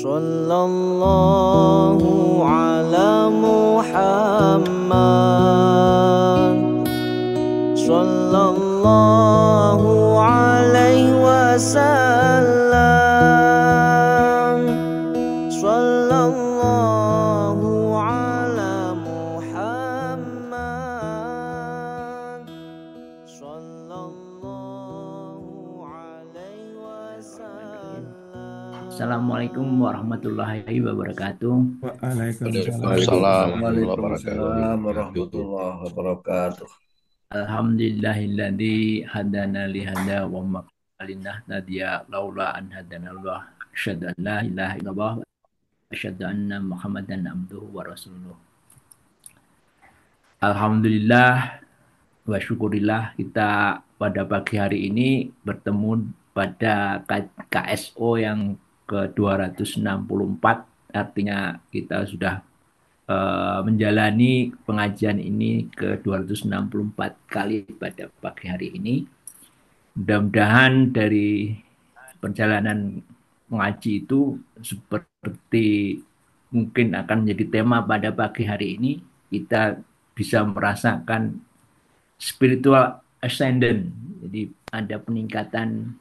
Sallallahu ala Muhammad, Sallallahu alaihi wasallam, Sallallahu ala Muhammad, Sallallahu alaihi wasallam. Assalamualaikum warahmatullahi wabarakatuh. Waalaikumsalam Waalaikumsalam warahmatullahi warahmatullahi wabarakatuh. Alhamdulillahilladzi hadana li hada wa ma kunna linahtadiya laula an hadanallah. Asyhadu an la ilaha illallah wa asyhadu anna Muhammadan abduhu wa rasuluh. Alhamdulillah wa syukurillah kita pada pagi hari ini bertemu pada KSO yang ke-264, artinya kita sudah menjalani pengajian ini ke-264 kali pada pagi hari ini. Mudah-mudahan dari perjalanan mengaji itu seperti mungkin akan menjadi tema pada pagi hari ini, kita bisa merasakan spiritual ascendant. Jadi ada peningkatan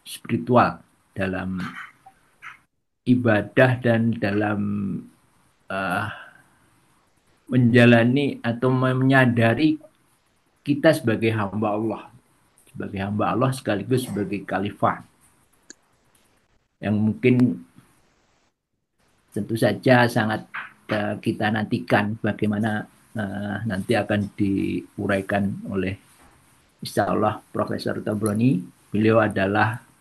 spiritual dalam ibadah dan dalam uh, menjalani atau menyadari kita sebagai hamba Allah sekaligus sebagai khalifah yang mungkin tentu saja sangat kita nantikan bagaimana nanti akan diuraikan oleh Insya Allah Profesor Tabroni. Beliau adalah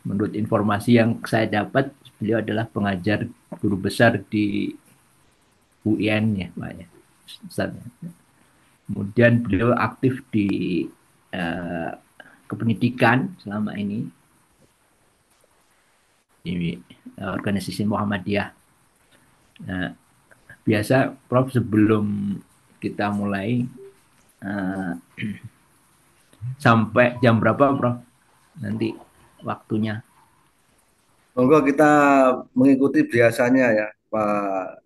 menurut informasi yang saya dapat, beliau adalah pengajar guru besar di UIN ya Pak ya. Ustaz. Kemudian beliau aktif di kependidikan selama ini di organisasi Muhammadiyah. Nah, biasa Prof sebelum kita mulai sampai jam berapa Prof? Nanti waktunya. Monggo kita mengikuti biasanya ya, Pak.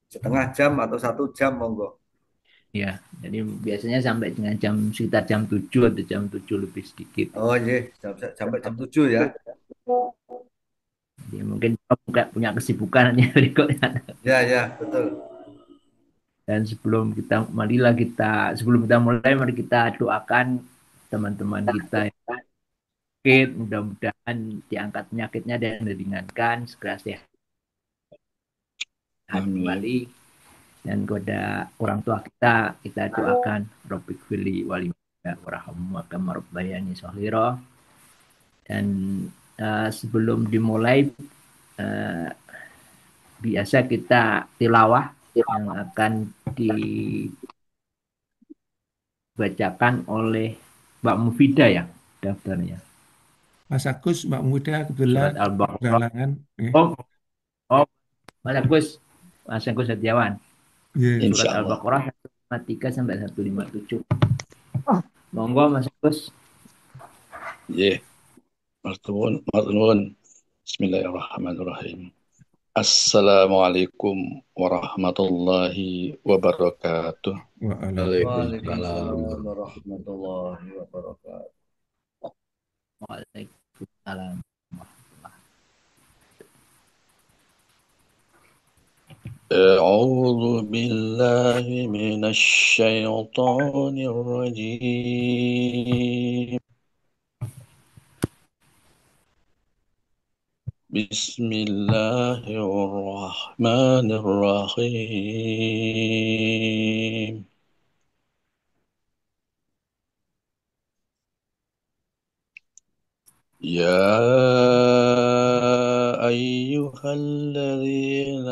Setengah jam atau 1 jam, monggo. Ya, jadi biasanya sampai dengan sekitar jam 7 atau jam 7 lebih sedikit. Oh iya, sampai jam 7 ya. Jadi mungkin Prof juga punya kesibukan berikutnya. Ya, ya, betul. Dan sebelum kita mulai, mari kita doakan teman-teman kita yang sakit, mudah-mudahan diangkat penyakitnya dan diringankan, segera sehat kembali. Dan kepada orang tua kita doakan Rabbik fili walimada warhamhuma kama rabbayani shaghira. Dan sebelum dimulai biasa kita tilawah yang akan dibacakan oleh Mbak Mufidah ya daftarnya. Mas Agus, Mbak Muda kebetulan Surat Al-Baqarah. berhalangan. Oh, Mas Agus Setiawan. Yeah. Surat Al-Baqarah 153 sampai 157. Monggo Mas Agus. Matur. Bismillahirrahmanirrahim. Assalamualaikum warahmatullahi wabarakatuh. Waalaikumsalam warahmatullahi wabarakatuh. Waalaikumsalam. أعوذ بالله من الشيطان الرجيم. بسم الله الرحمن الرحيم. يا أيها الذين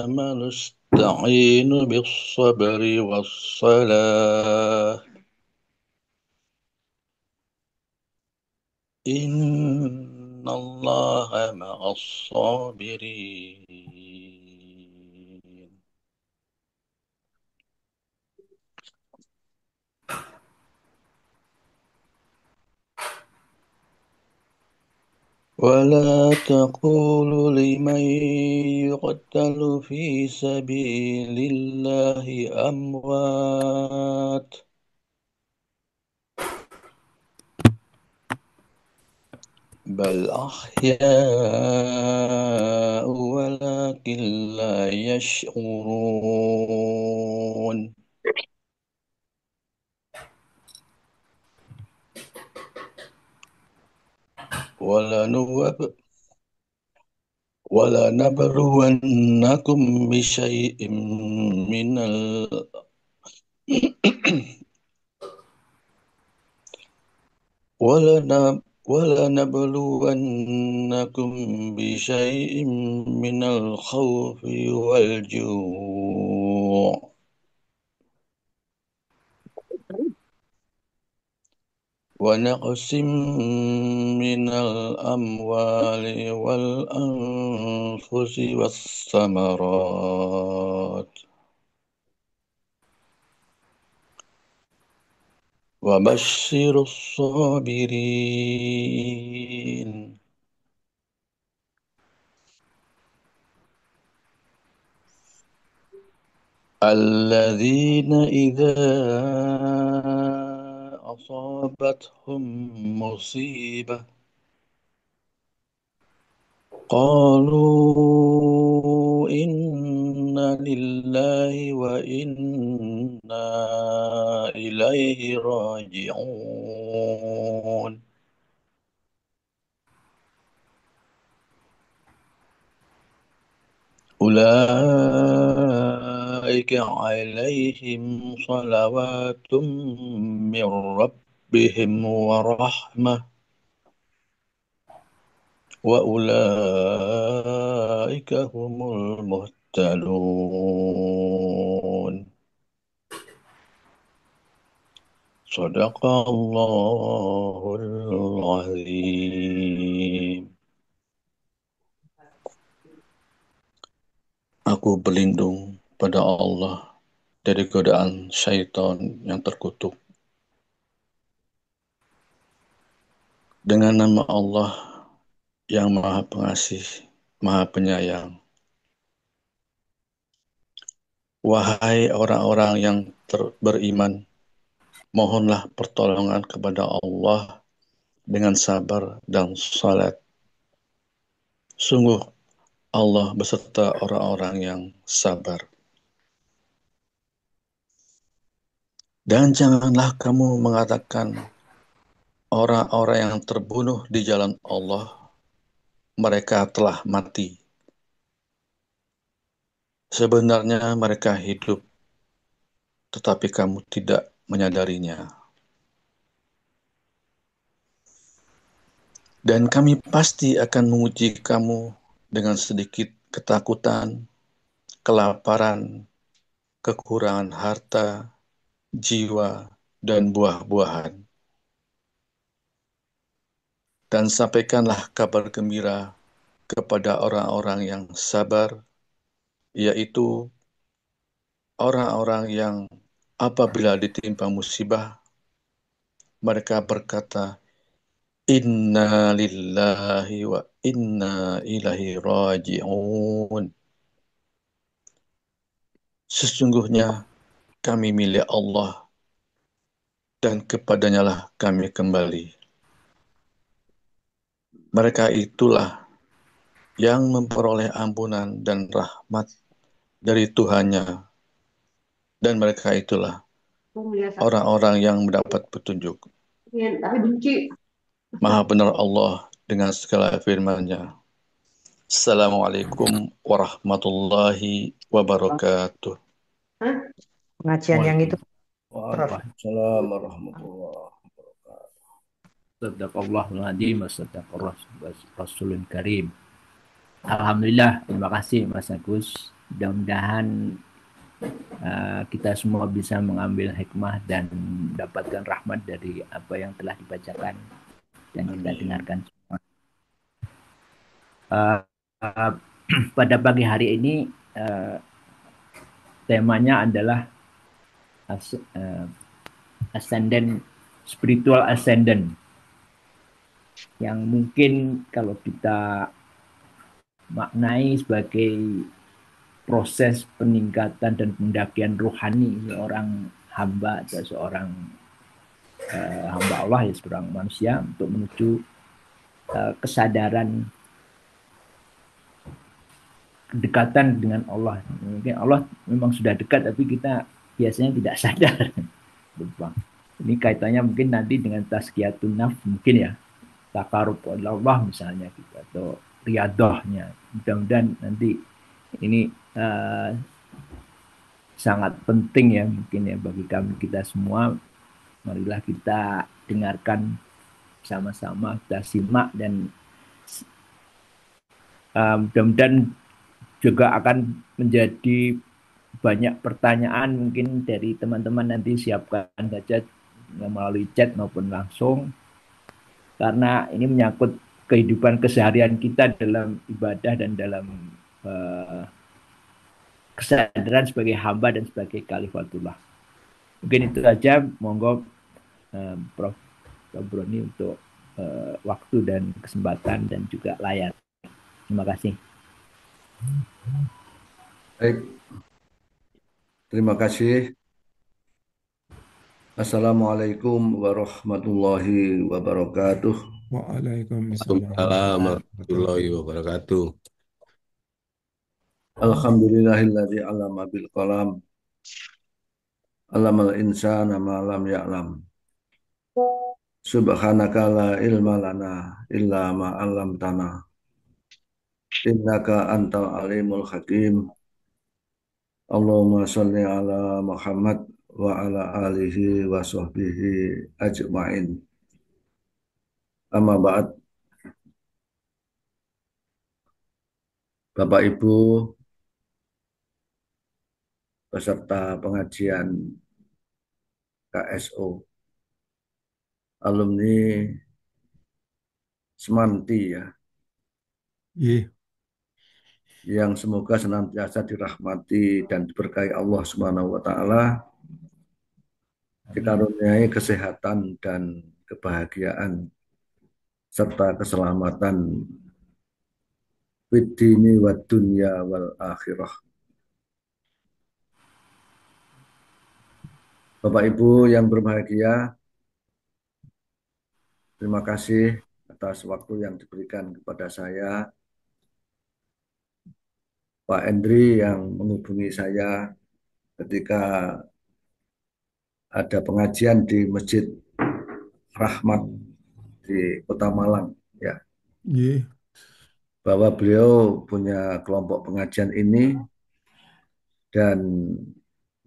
آمنوا استعينوا بالصبر والصلاة إن الله مع الصابرين. ولا تقولوا لمن يقتل في سبيل الله أموات بل أحياء ولكن لا يشعرون ولنبلونكم بشيء من ولنبلونكم بشيء من الخوف والجوع ونقص من الأموال والأنفس والثمرات وبشر الصابرين الذين إذا أصابتهم مصيبة قالوا إنا لله وإنا إليه راجعون أولئك عليهم صلوات من ربهم ورحمة وأولئك هم المهتدون صدق الله العظيم. Aku berlindung pada Allah dari godaan syaitan yang terkutuk. Dengan nama Allah yang Maha Pengasih, Maha Penyayang. Wahai orang-orang yang beriman, mohonlah pertolongan kepada Allah dengan sabar dan salat. Sungguh Allah beserta orang-orang yang sabar. Dan janganlah kamu mengatakan orang-orang yang terbunuh di jalan Allah, mereka telah mati. Sebenarnya mereka hidup, tetapi kamu tidak menyadarinya. Dan kami pasti akan menguji kamu dengan sedikit ketakutan, kelaparan, kekurangan harta, jiwa, dan buah-buahan. Dan sampaikanlah kabar gembira kepada orang-orang yang sabar, yaitu orang-orang yang apabila ditimpa musibah, mereka berkata, Inna lillahi wa inna ilaihi raji'un. Sesungguhnya kami milik Allah dan kepadanya lah kami kembali. Mereka itulah yang memperoleh ampunan dan rahmat dari Tuhannya, dan mereka itulah orang-orang yang mendapat petunjuk. Maha benar Allah dengan segala firman-Nya. Assalamualaikum warahmatullahi wabarakatuh. Pengajian yang itu. Waalaikumsalam warahmatullahi wabarakatuh. Sadaqallahul adzim wa sadaqar Rasulun Karim. Alhamdulillah, terima kasih Mas Agus. Mudah-mudahan kita semua bisa mengambil hikmah dan mendapatkan rahmat dari apa yang telah dibacakan dan kita dengarkan semua. Pada pagi hari ini temanya adalah ascendant, spiritual ascendant. yang mungkin kalau kita maknai sebagai proses peningkatan dan pendakian rohani seorang hamba atau seorang hamba Allah ya seorang manusia untuk menuju kesadaran kedekatan dengan Allah. Mungkin Allah memang sudah dekat tapi kita biasanya tidak sadar. Ini kaitannya mungkin nanti dengan tazkiyatun nafs mungkin ya. Takarub Allah misalnya gitu atau riyadhahnya. Mudah-mudahan nanti ini sangat penting ya mungkin ya bagi kami kita semua. Marilah kita dengarkan sama-sama, kita simak dan mudah-mudahan juga akan menjadi banyak pertanyaan mungkin dari teman-teman, nanti siapkan saja melalui chat maupun langsung, karena ini menyangkut kehidupan keseharian kita dalam ibadah dan dalam kesadaran sebagai hamba dan sebagai khalifatullah. Mungkin itu saja, monggo Prof. Broni untuk waktu dan kesempatan dan juga layar. Terima kasih. Baik. Terima kasih. Assalamualaikum warahmatullahi wabarakatuh. Waalaikumsalam warahmatullahi wabarakatuh. Alhamdulillahilladzi 'allama bil qalam. 'Allamal insana ma lam ya'lam. Subhanaka la ilma lana illa ma 'allamtana. Innaka antal alimul hakim. Allahumma sholli ala Muhammad wa ala alihi wa sahbihi ajma'in. Amma ba'd. Bapak Ibu peserta pengajian KSO, alumni Semanti ya, yang semoga senantiasa dirahmati dan diberkahi Allah Subhanahu wa taala, dikaruniai kesehatan dan kebahagiaan serta keselamatan fid dini wad dunya wal akhirah. Bapak Ibu yang berbahagia, terima kasih atas waktu yang diberikan kepada saya, Pak Endri yang menghubungi saya ketika ada pengajian di Masjid Rahmat di Kota Malang ya. Bahwa beliau punya kelompok pengajian ini dan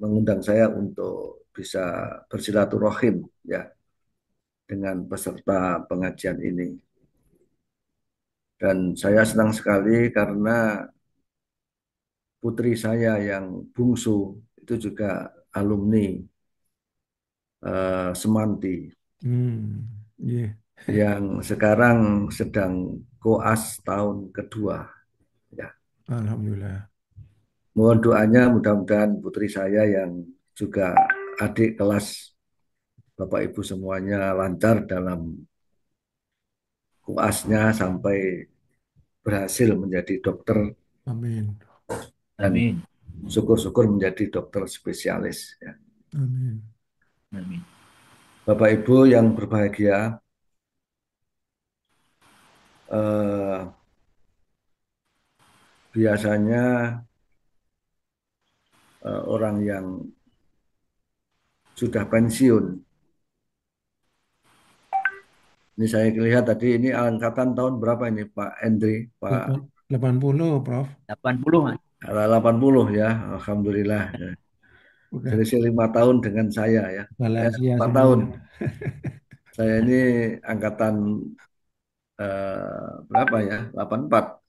mengundang saya untuk bisa bersilaturahim ya dengan peserta pengajian ini. Dan saya senang sekali karena putri saya yang bungsu itu juga alumni Semanti yang sekarang sedang koas tahun kedua ya. Alhamdulillah. Mohon doanya mudah-mudahan putri saya yang juga adik kelas Bapak Ibu semuanya lancar dalam koasnya sampai berhasil menjadi dokter. Amin. Dan Amin. syukur-syukur menjadi dokter spesialis ya. Amin. Amin. Bapak Ibu yang berbahagia, biasanya orang yang sudah pensiun, ini saya lihat tadi ini angkatan tahun berapa ini Pak Endri? Pak 80, Prof. 80 Mas. 80 ya, Alhamdulillah. Udah Selisih 5 tahun dengan saya ya. Malaysia 4 semua. tahun. Saya ini angkatan berapa ya? 84.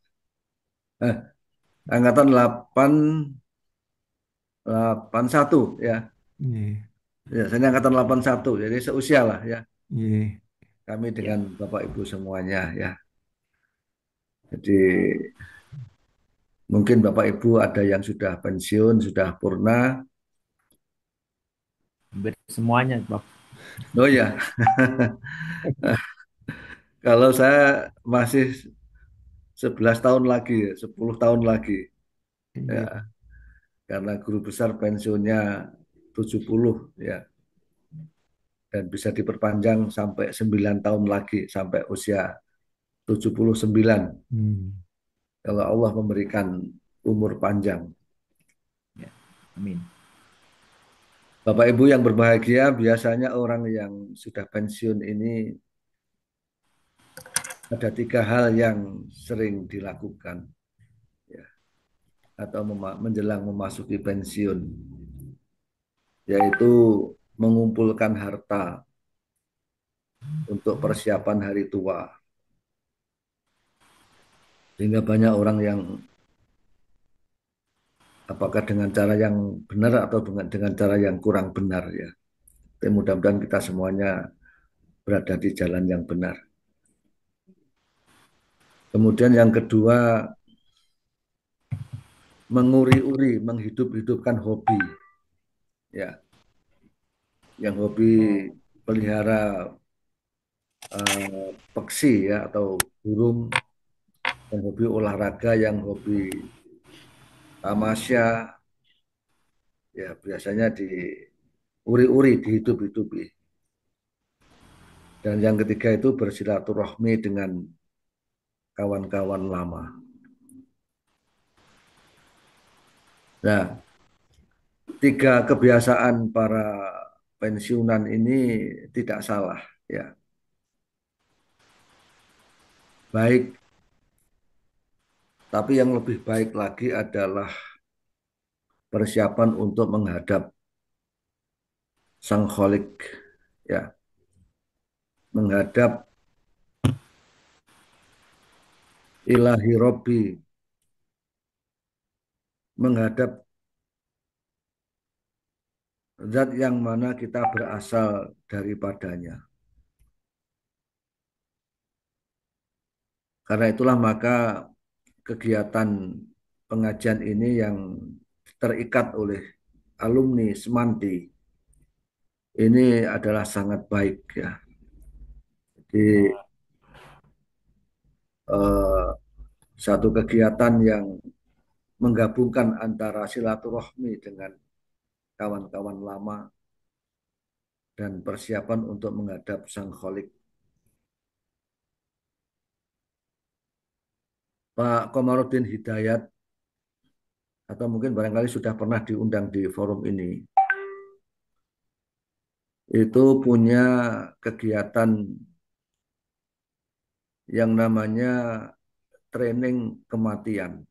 Angkatan 81 ya. Ya, saya ini angkatan 81. Jadi seusia lah ya. Kami dengan Bapak Ibu semuanya ya. Jadi mungkin Bapak Ibu ada yang sudah pensiun, sudah purna. Hampir semuanya, Prof. Oh ya. Kalau saya masih 11 tahun lagi, ya, 10 tahun lagi. Iya. Ya, karena guru besar pensiunnya 70 ya, dan bisa diperpanjang sampai 9 tahun lagi sampai usia 79 Hmm. kalau Allah memberikan umur panjang. Ya, amin. Bapak Ibu yang berbahagia, biasanya orang yang sudah pensiun ini ada 3 hal yang sering dilakukan ya, atau menjelang memasuki pensiun, yaitu mengumpulkan harta untuk persiapan hari tua. Sehingga banyak orang yang apakah dengan cara yang benar atau dengan cara yang kurang benar ya. Tapi mudah-mudahan kita semuanya berada di jalan yang benar. Kemudian yang kedua, menguri-uri, menghidup-hidupkan hobi. Ya, yang hobi pelihara peksi ya atau burung, yang hobi olahraga, yang hobi tamasya, ya biasanya diuri-uri, dihidup-hidupi. Dan yang ketiga itu bersilaturahmi dengan kawan-kawan lama. Nah, 3 kebiasaan para pensiunan ini tidak salah, ya. Baik, tapi yang lebih baik lagi adalah persiapan untuk menghadap Sang Kholik, ya, menghadap Ilahi Robbi, menghadap zat yang mana kita berasal daripadanya. Karena itulah maka kegiatan pengajian ini yang terikat oleh alumni Semanti ini adalah sangat baik ya. Jadi satu kegiatan yang menggabungkan antara silaturahmi dengan kawan-kawan lama dan persiapan untuk menghadap Sang Kholik. Pak Komarudin Hidayat, atau mungkin barangkali sudah pernah diundang di forum ini, itu punya kegiatan yang namanya training kematian.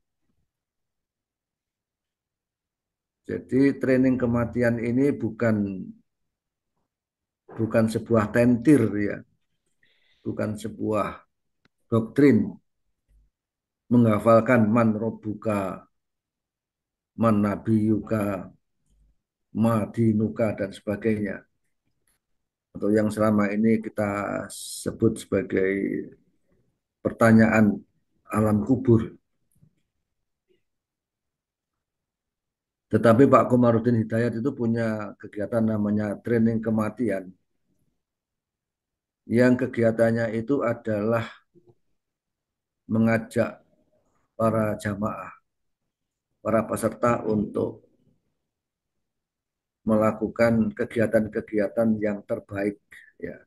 Jadi training kematian ini bukan sebuah tentir ya, bukan sebuah doktrin menghafalkan man robuka, man nabiyuka, ma dinuka dan sebagainya. Atau yang selama ini kita sebut sebagai pertanyaan alam kubur. Tetapi Pak Komarudin Hidayat itu punya kegiatan namanya training kematian. Yang kegiatannya itu adalah mengajak para jamaah, para peserta untuk melakukan kegiatan-kegiatan yang terbaik ya.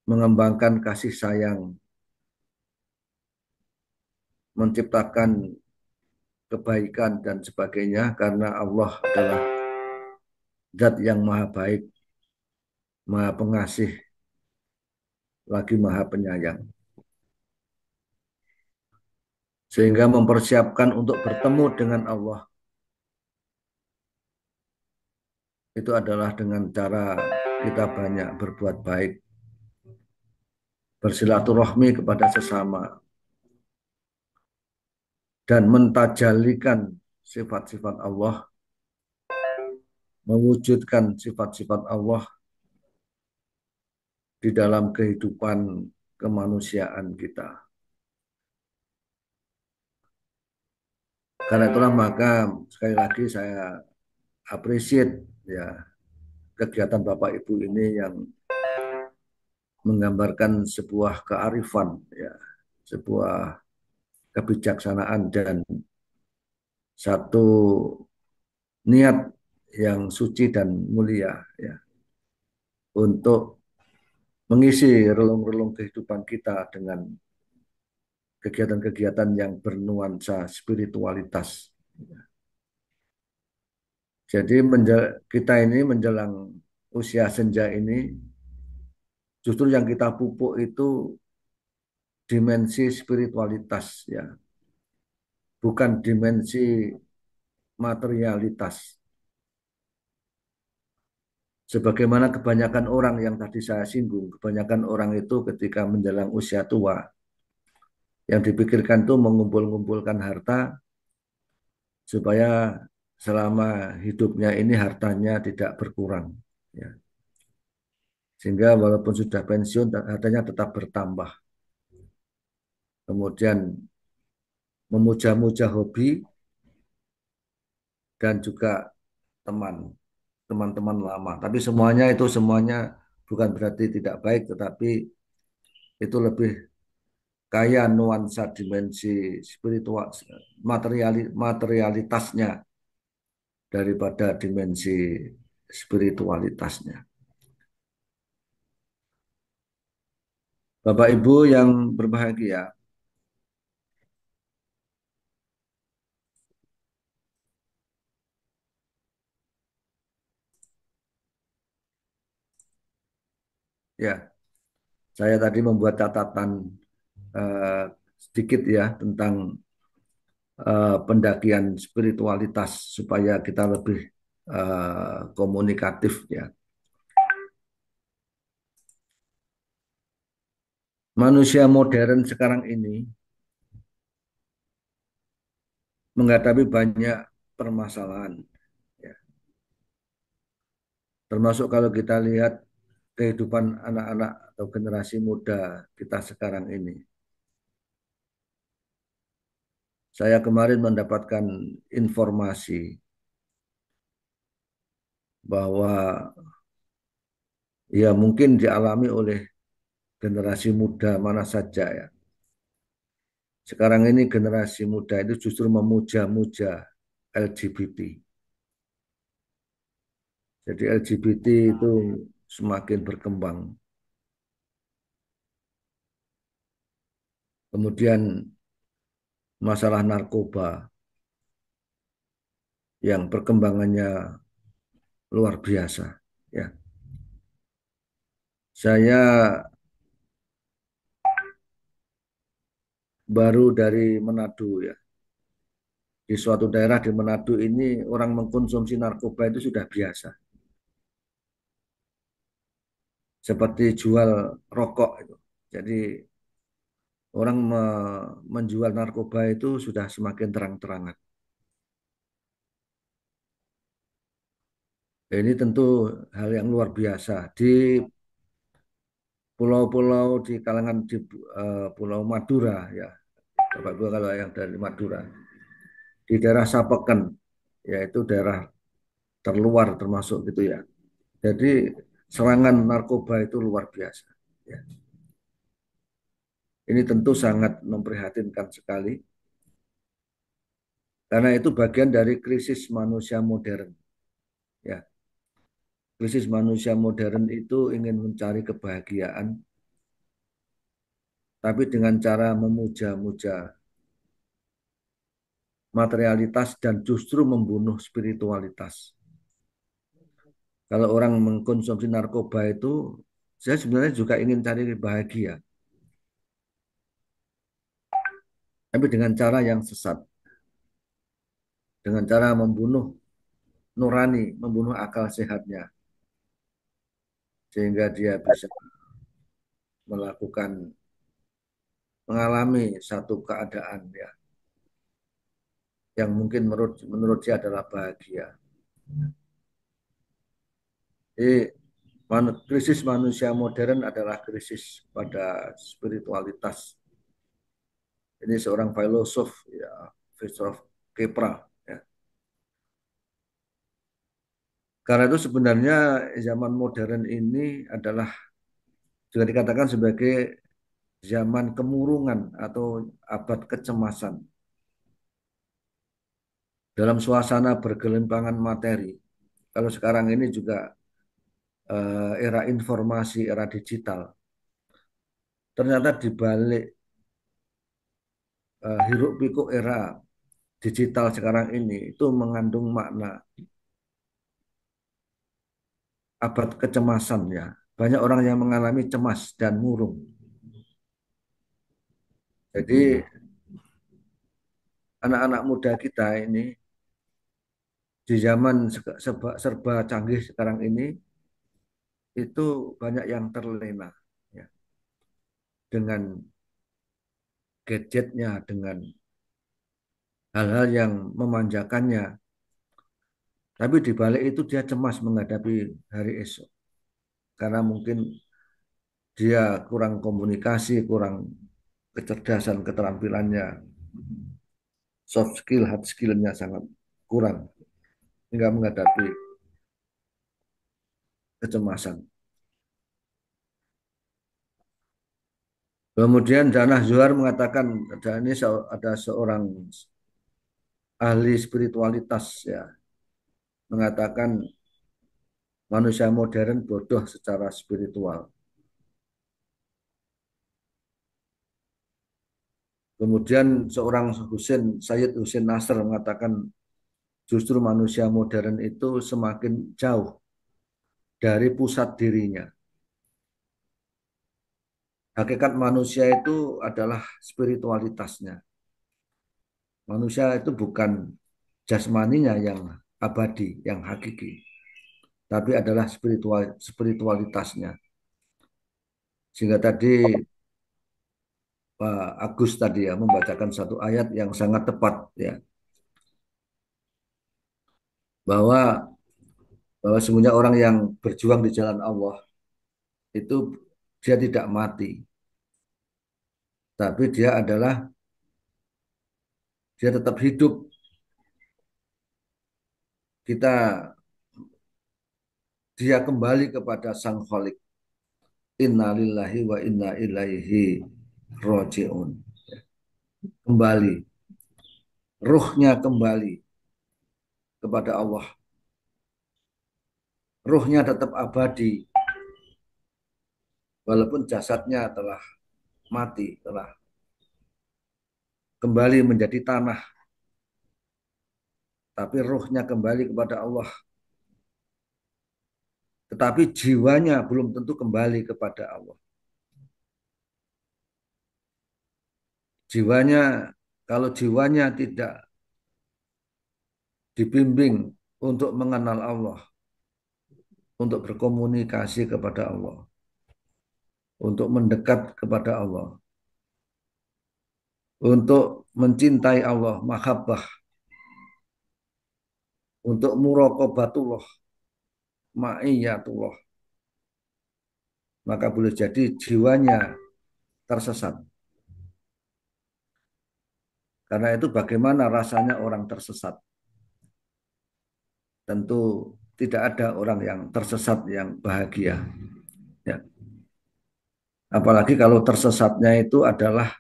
Mengembangkan kasih sayang, menciptakan kebaikan dan sebagainya karena Allah adalah zat yang maha baik, maha pengasih, lagi maha penyayang. Sehingga mempersiapkan untuk bertemu dengan Allah itu adalah dengan cara kita banyak berbuat baik, bersilaturahmi kepada sesama, dan mentajalikan sifat-sifat Allah, mewujudkan sifat-sifat Allah di dalam kehidupan kemanusiaan kita. Karena itulah maka sekali lagi saya appreciate ya kegiatan Bapak Ibu ini yang menggambarkan sebuah kearifan, ya, sebuah kebijaksanaan dan satu niat yang suci dan mulia, ya, untuk mengisi relung-relung kehidupan kita dengan kegiatan-kegiatan yang bernuansa spiritualitas. Jadi kita ini menjelang usia senja ini, justru yang kita pupuk itu dimensi spiritualitas, ya, bukan dimensi materialitas. Sebagaimana kebanyakan orang yang tadi saya singgung, kebanyakan orang itu ketika menjelang usia tua, yang dipikirkan itu mengumpul-ngumpulkan harta supaya selama hidupnya ini hartanya tidak berkurang, ya. Sehingga walaupun sudah pensiun, hartanya tetap bertambah. Kemudian memuja-muja hobi dan juga teman-teman lama. Tapi semuanya bukan berarti tidak baik, tetapi itu lebih kaya nuansa dimensi spiritual materialitasnya daripada dimensi spiritualitasnya. Bapak Ibu yang berbahagia, ya, saya tadi membuat catatan sedikit ya tentang pendakian spiritualitas supaya kita lebih komunikatif, ya. Manusia modern sekarang ini menghadapi banyak permasalahan, ya. Termasuk kalau kita lihat kehidupan anak-anak atau generasi muda kita sekarang ini. Saya kemarin mendapatkan informasi bahwa ya mungkin dialami oleh generasi muda mana saja, ya. Sekarang ini generasi muda itu justru memuja-muja LGBT. Jadi LGBT itu semakin berkembang. Kemudian masalah narkoba yang perkembangannya luar biasa, ya. Saya baru dari Manado, ya. Di suatu daerah di Manado ini orang mengkonsumsi narkoba itu sudah biasa. Seperti jual rokok itu. Jadi orang menjual narkoba itu sudah semakin terang-terangan. Ini tentu hal yang luar biasa. Di pulau-pulau di kalangan di Pulau Madura, ya, Bapak Ibu kalau yang dari Madura, di daerah Sapeken, yaitu daerah terluar termasuk gitu, ya. Jadi serangan narkoba itu luar biasa, ya. Ini tentu sangat memprihatinkan sekali karena itu bagian dari krisis manusia modern, ya. Krisis manusia modern itu ingin mencari kebahagiaan, tapi dengan cara memuja-muja materialitas dan justru membunuh spiritualitas. Kalau orang mengkonsumsi narkoba itu, saya sebenarnya juga ingin cari bahagia, tapi dengan cara yang sesat, dengan cara membunuh nurani, membunuh akal sehatnya, sehingga dia bisa mengalami satu keadaan, ya, yang mungkin menurut dia adalah bahagia. Jadi krisis manusia modern adalah krisis pada spiritualitas. Ini seorang filosof, ya, filosof Kepra, ya. Karena itu sebenarnya zaman modern ini adalah juga dikatakan sebagai zaman kemurungan atau abad kecemasan. Dalam suasana bergelimpangan materi. Kalau sekarang ini juga era informasi, era digital. Ternyata di balik hiruk pikuk era digital sekarang ini itu mengandung makna abad kecemasan ya. Banyak orang yang mengalami cemas dan murung. Jadi anak-anak muda kita ini di zaman serba canggih sekarang ini itu banyak yang terlena ya, dengan gadgetnya, dengan hal-hal yang memanjakannya. Tapi di balik itu dia cemas menghadapi hari esok. Karena mungkin dia kurang komunikasi, kurang kecerdasan, keterampilannya, soft skill, hard skill-nya sangat kurang hingga menghadapi kecemasan. Kemudian Danah Zuhar mengatakan ada seorang ahli spiritualitas ya, mengatakan manusia modern bodoh secara spiritual. Kemudian seorang Sayyid Husain Nasr mengatakan justru manusia modern itu semakin jauh dari pusat dirinya. Hakikat manusia itu adalah spiritualitasnya. Manusia itu bukan jasmaninya yang abadi, yang hakiki, tapi adalah spiritualitasnya. Sehingga tadi Pak Agus tadi ya membacakan satu ayat yang sangat tepat ya, bahwa sebenarnya orang yang berjuang di jalan Allah itu dia tidak mati, tapi dia tetap hidup. Dia kembali kepada Sang Khalik. Innalillahi wa inna ilaihi roji'un. Kembali. Ruhnya kembali kepada Allah. Ruhnya tetap abadi. Walaupun jasadnya telah mati, telah kembali menjadi tanah. Tapi ruhnya kembali kepada Allah. Tetapi jiwanya belum tentu kembali kepada Allah. Kalau jiwanya tidak dibimbing untuk mengenal Allah, untuk berkomunikasi kepada Allah, untuk mendekat kepada Allah, untuk mencintai Allah, mahabbah, untuk muraqabatullah, ma'iyatullah, maka boleh jadi jiwanya tersesat. Karena itu bagaimana rasanya orang tersesat? Tentu tidak ada orang yang tersesat yang bahagia. Ya. Apalagi kalau tersesatnya itu adalah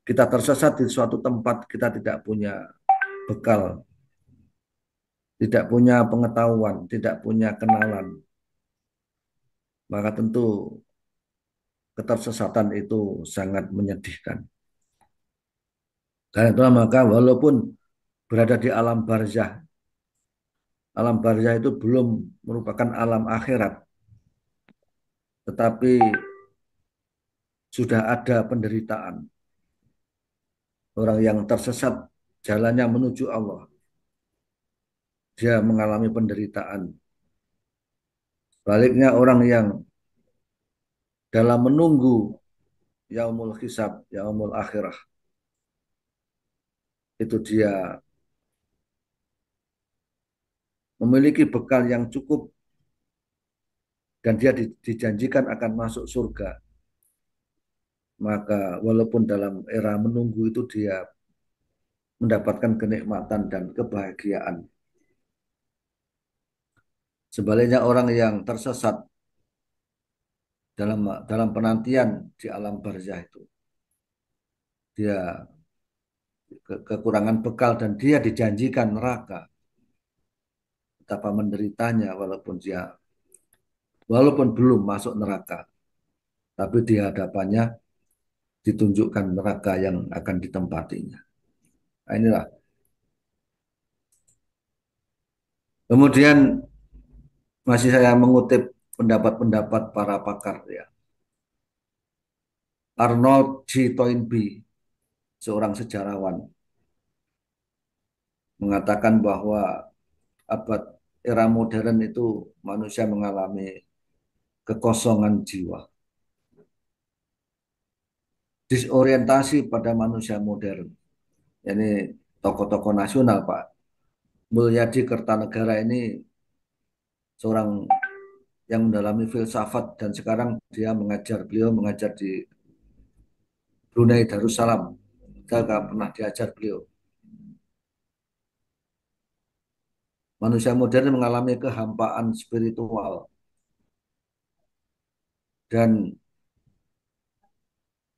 kita tersesat di suatu tempat, kita tidak punya bekal, tidak punya pengetahuan, tidak punya kenalan. Maka tentu ketersesatan itu sangat menyedihkan. Karena itu maka walaupun berada di alam barzah itu belum merupakan alam akhirat, tetapi sudah ada penderitaan. Orang yang tersesat jalannya menuju Allah, dia mengalami penderitaan. Baliknya orang yang dalam menunggu yaumul hisab, yaumul akhirah, itu dia memiliki bekal yang cukup dan dia dijanjikan akan masuk surga. Maka walaupun dalam era menunggu itu dia mendapatkan kenikmatan dan kebahagiaan. Sebaliknya orang yang tersesat dalam penantian di alam barzah itu. Dia kekurangan bekal dan dia dijanjikan neraka. Betapa menderitanya walaupun belum masuk neraka, tapi di hadapannya ditunjukkan neraka yang akan ditempatinya. Nah, inilah. Kemudian masih saya mengutip pendapat-pendapat para pakar ya. Arnold G. Toynbee, seorang sejarawan, mengatakan bahwa abad era modern itu manusia mengalami kekosongan jiwa. Disorientasi pada manusia modern. Ini tokoh-tokoh nasional, Pak. Mulyadi Kertanegara ini seorang yang mendalami filsafat dan sekarang beliau mengajar di Brunei Darussalam. Saya pernah diajar beliau. Manusia modern mengalami kehampaan spiritual dan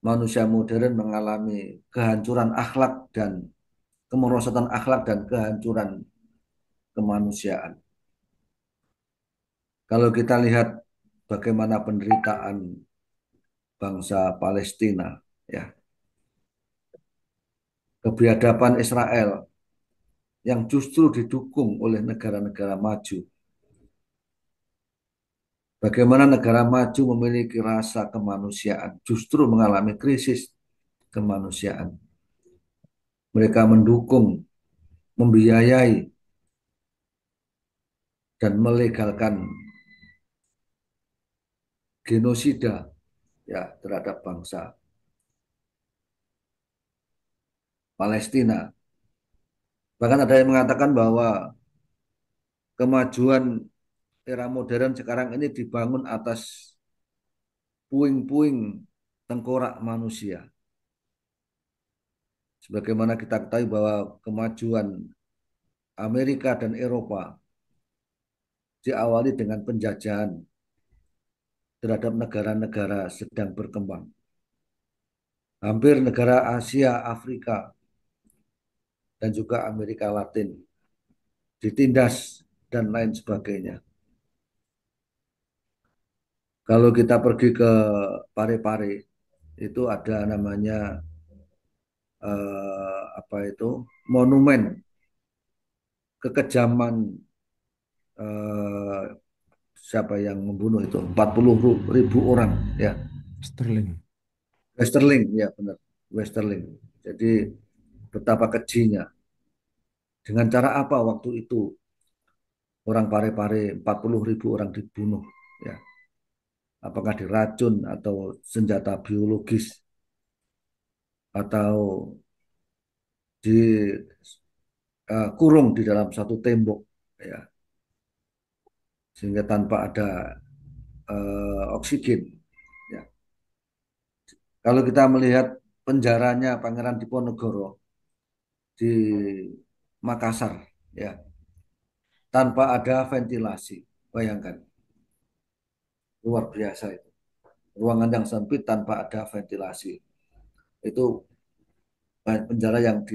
manusia modern mengalami kehancuran akhlak dan kemerosotan akhlak dan kehancuran kemanusiaan. Kalau kita lihat bagaimana penderitaan bangsa Palestina, ya, kebiadaban Israel yang justru didukung oleh negara-negara maju. Bagaimana negara maju memiliki rasa kemanusiaan justru mengalami krisis kemanusiaan. Mereka mendukung, membiayai, dan melegalkan genosida ya terhadap bangsa Palestina. Bahkan ada yang mengatakan bahwa kemajuan era modern sekarang ini dibangun atas puing-puing tengkorak manusia. Sebagaimana kita ketahui bahwa kemajuan Amerika dan Eropa diawali dengan penjajahan terhadap negara-negara sedang berkembang. Hampir negara Asia, Afrika, dan juga Amerika Latin ditindas dan lain sebagainya. Kalau kita pergi ke Parepare, itu ada namanya monumen kekejaman siapa yang membunuh itu 40.000 orang ya. Westerling ya benar, Westerling. Jadi betapa kejinya. Dengan cara apa waktu itu orang Parepare 40.000 orang dibunuh ya. Apakah diracun atau senjata biologis atau dikurung di dalam satu tembok ya. Sehingga tanpa ada oksigen ya. Kalau kita melihat penjaranya Pangeran Diponegoro di Makassar ya, tanpa ada ventilasi, bayangkan luar biasa itu, ruangan yang sempit tanpa ada ventilasi, itu penjara yang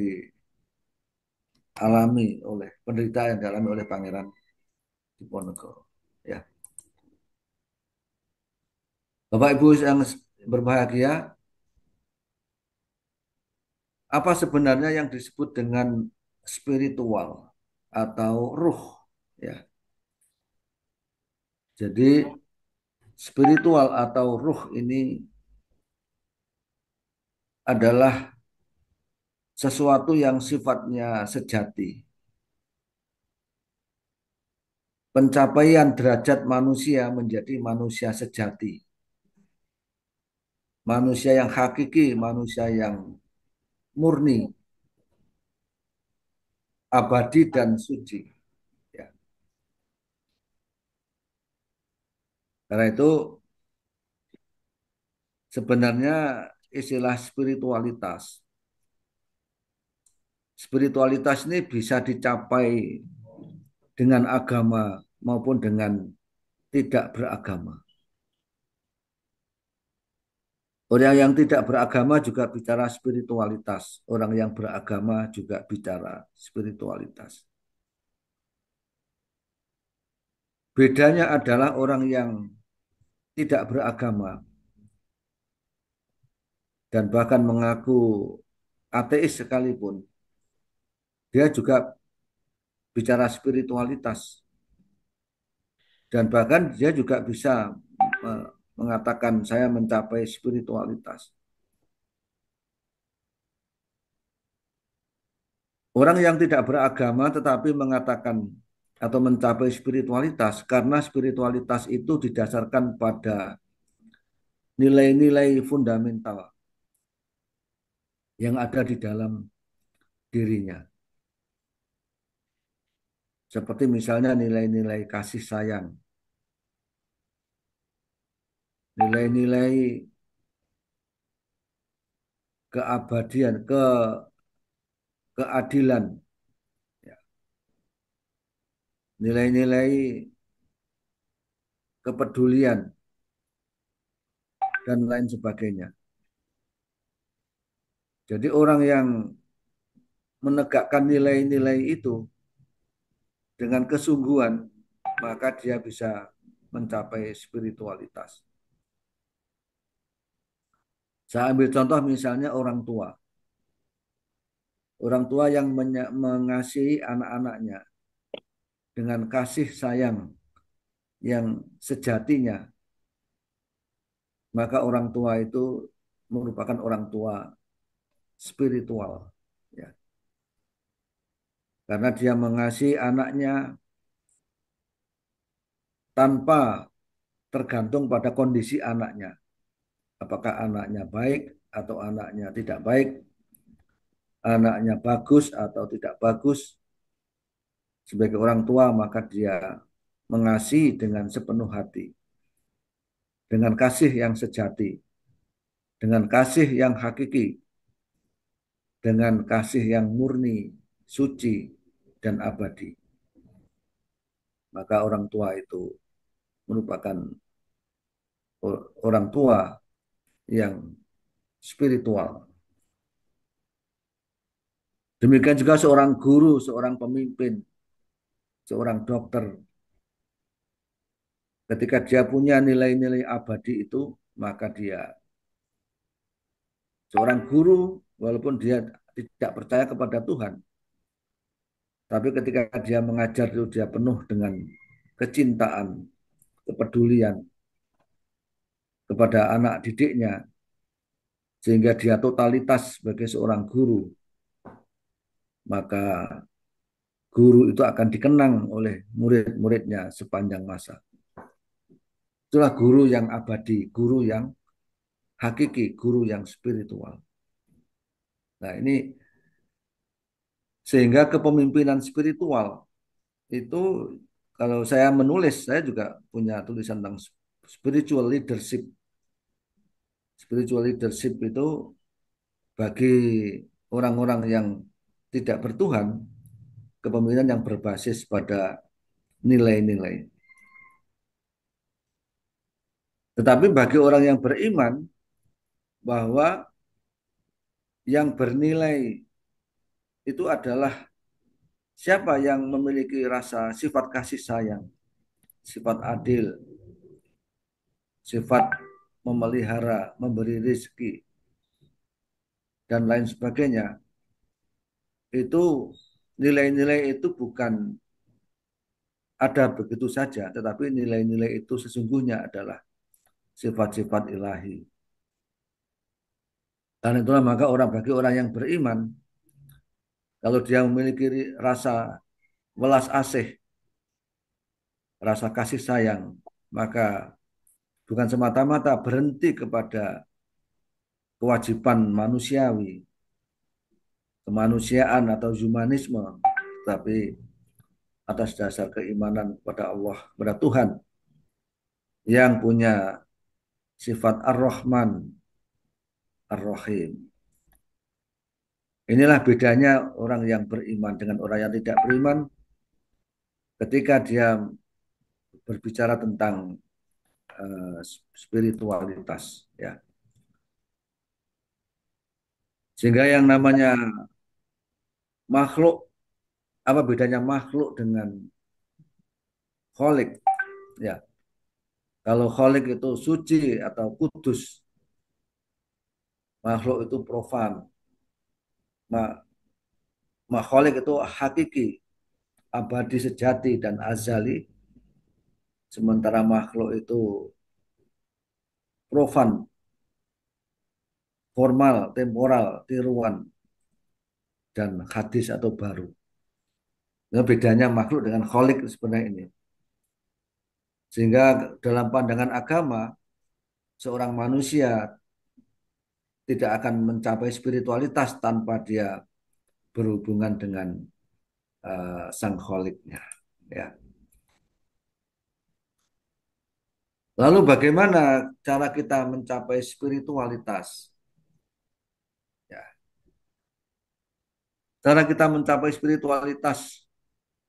dialami oleh penderitaan yang dialami oleh Pangeran Diponegoro ya. Bapak Ibu yang berbahagia, apa sebenarnya yang disebut dengan spiritual atau ruh ya. Jadi spiritual atau ruh ini adalah sesuatu yang sifatnya sejati. Pencapaian derajat manusia menjadi manusia sejati. Manusia yang hakiki, manusia yang murni, abadi dan suci. Ya. Karena itu sebenarnya istilah spiritualitas ini bisa dicapai dengan agama maupun dengan tidak beragama. Orang yang tidak beragama juga bicara spiritualitas. Orang yang beragama juga bicara spiritualitas. Bedanya adalah orang yang tidak beragama dan bahkan mengaku ateis sekalipun, dia juga bicara spiritualitas. Dan bahkan dia juga bisa mengatakan saya mencapai spiritualitas. Orang yang tidak beragama tetapi mengatakan atau mencapai spiritualitas karena spiritualitas itu didasarkan pada nilai-nilai fundamental yang ada di dalam dirinya. Seperti misalnya nilai-nilai kasih sayang, nilai-nilai keabadian, keadilan, ya, nilai-nilai kepedulian, dan lain sebagainya. Jadi orang yang menegakkan nilai-nilai itu dengan kesungguhan, maka dia bisa mencapai spiritualitas. Saya ambil contoh misalnya orang tua. Orang tua yang mengasihi anak-anaknya dengan kasih sayang yang sejatinya, maka orang tua itu merupakan orang tua spiritual. Ya. Karena dia mengasihi anaknya tanpa tergantung pada kondisi anaknya. Apakah anaknya baik atau anaknya tidak baik, anaknya bagus atau tidak bagus. Sebagai orang tua maka dia mengasihi dengan sepenuh hati, dengan kasih yang sejati, dengan kasih yang hakiki, dengan kasih yang murni, suci, dan abadi. Maka orang tua itu merupakan orang tua yang spiritual. Demikian juga seorang guru, seorang pemimpin, seorang dokter. Ketika dia punya nilai-nilai abadi itu, maka dia seorang guru, walaupun dia tidak percaya kepada Tuhan, tapi ketika dia mengajar itu dia penuh dengan kecintaan, kepedulian kepada anak didiknya, sehingga dia totalitas sebagai seorang guru, maka guru itu akan dikenang oleh murid-muridnya sepanjang masa. Itulah guru yang abadi, guru yang hakiki, guru yang spiritual. Nah ini sehingga kepemimpinan spiritual itu, kalau saya menulis, saya juga punya tulisan tentang spiritual leadership. Spiritual leadership itu bagi orang-orang yang tidak bertuhan, kepemimpinan yang berbasis pada nilai-nilai. Tetapi bagi orang yang beriman, bahwa yang bernilai itu adalah siapa yang memiliki rasa sifat kasih sayang, sifat adil, sifat memelihara, memberi rezeki, dan lain sebagainya. Itu nilai-nilai itu bukan ada begitu saja, tetapi nilai-nilai itu sesungguhnya adalah sifat-sifat ilahi. Karena itulah maka bagi orang yang beriman, kalau dia memiliki rasa welas asih, rasa kasih sayang, maka bukan semata-mata berhenti kepada kewajiban manusiawi, kemanusiaan atau humanisme, tapi atas dasar keimanan pada Allah, pada Tuhan yang punya sifat Ar-Rahman, Ar-Rahim. Inilah bedanya orang yang beriman dengan orang yang tidak beriman ketika dia berbicara tentang spiritualitas, ya. Sehingga yang namanya makhluk, apa bedanya makhluk dengan kholik? Ya, kalau kholik itu suci atau kudus, makhluk itu profan. Makhluk itu hakiki, abadi sejati dan azali, sementara makhluk itu profan, formal, temporal, tiruan, dan hadis atau baru. Nah, bedanya makhluk dengan kholik sebenarnya ini. Sehingga dalam pandangan agama, seorang manusia tidak akan mencapai spiritualitas tanpa dia berhubungan dengan sang kholiknya. Ya. Lalu bagaimana cara kita mencapai spiritualitas? Ya. Cara kita mencapai spiritualitas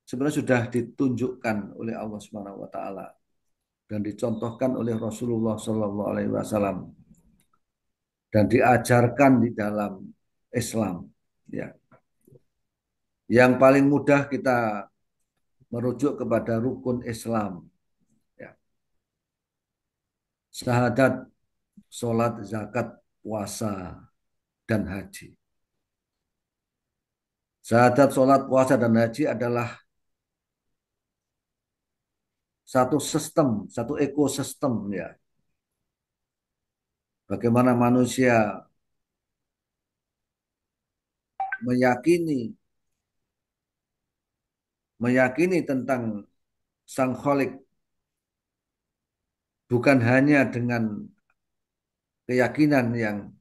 sebenarnya sudah ditunjukkan oleh Allah Subhanahu wa taala dan dicontohkan oleh Rasulullah Shallallahu alaihi wasallam dan diajarkan di dalam Islam. Ya. Yang paling mudah kita merujuk kepada rukun Islam. Ya. Syahadat, sholat, zakat, puasa, dan haji. Syahadat, sholat, puasa, dan haji adalah satu sistem, satu ekosistem ya. Bagaimana manusia meyakini tentang Sang Kholik bukan hanya dengan keyakinan yang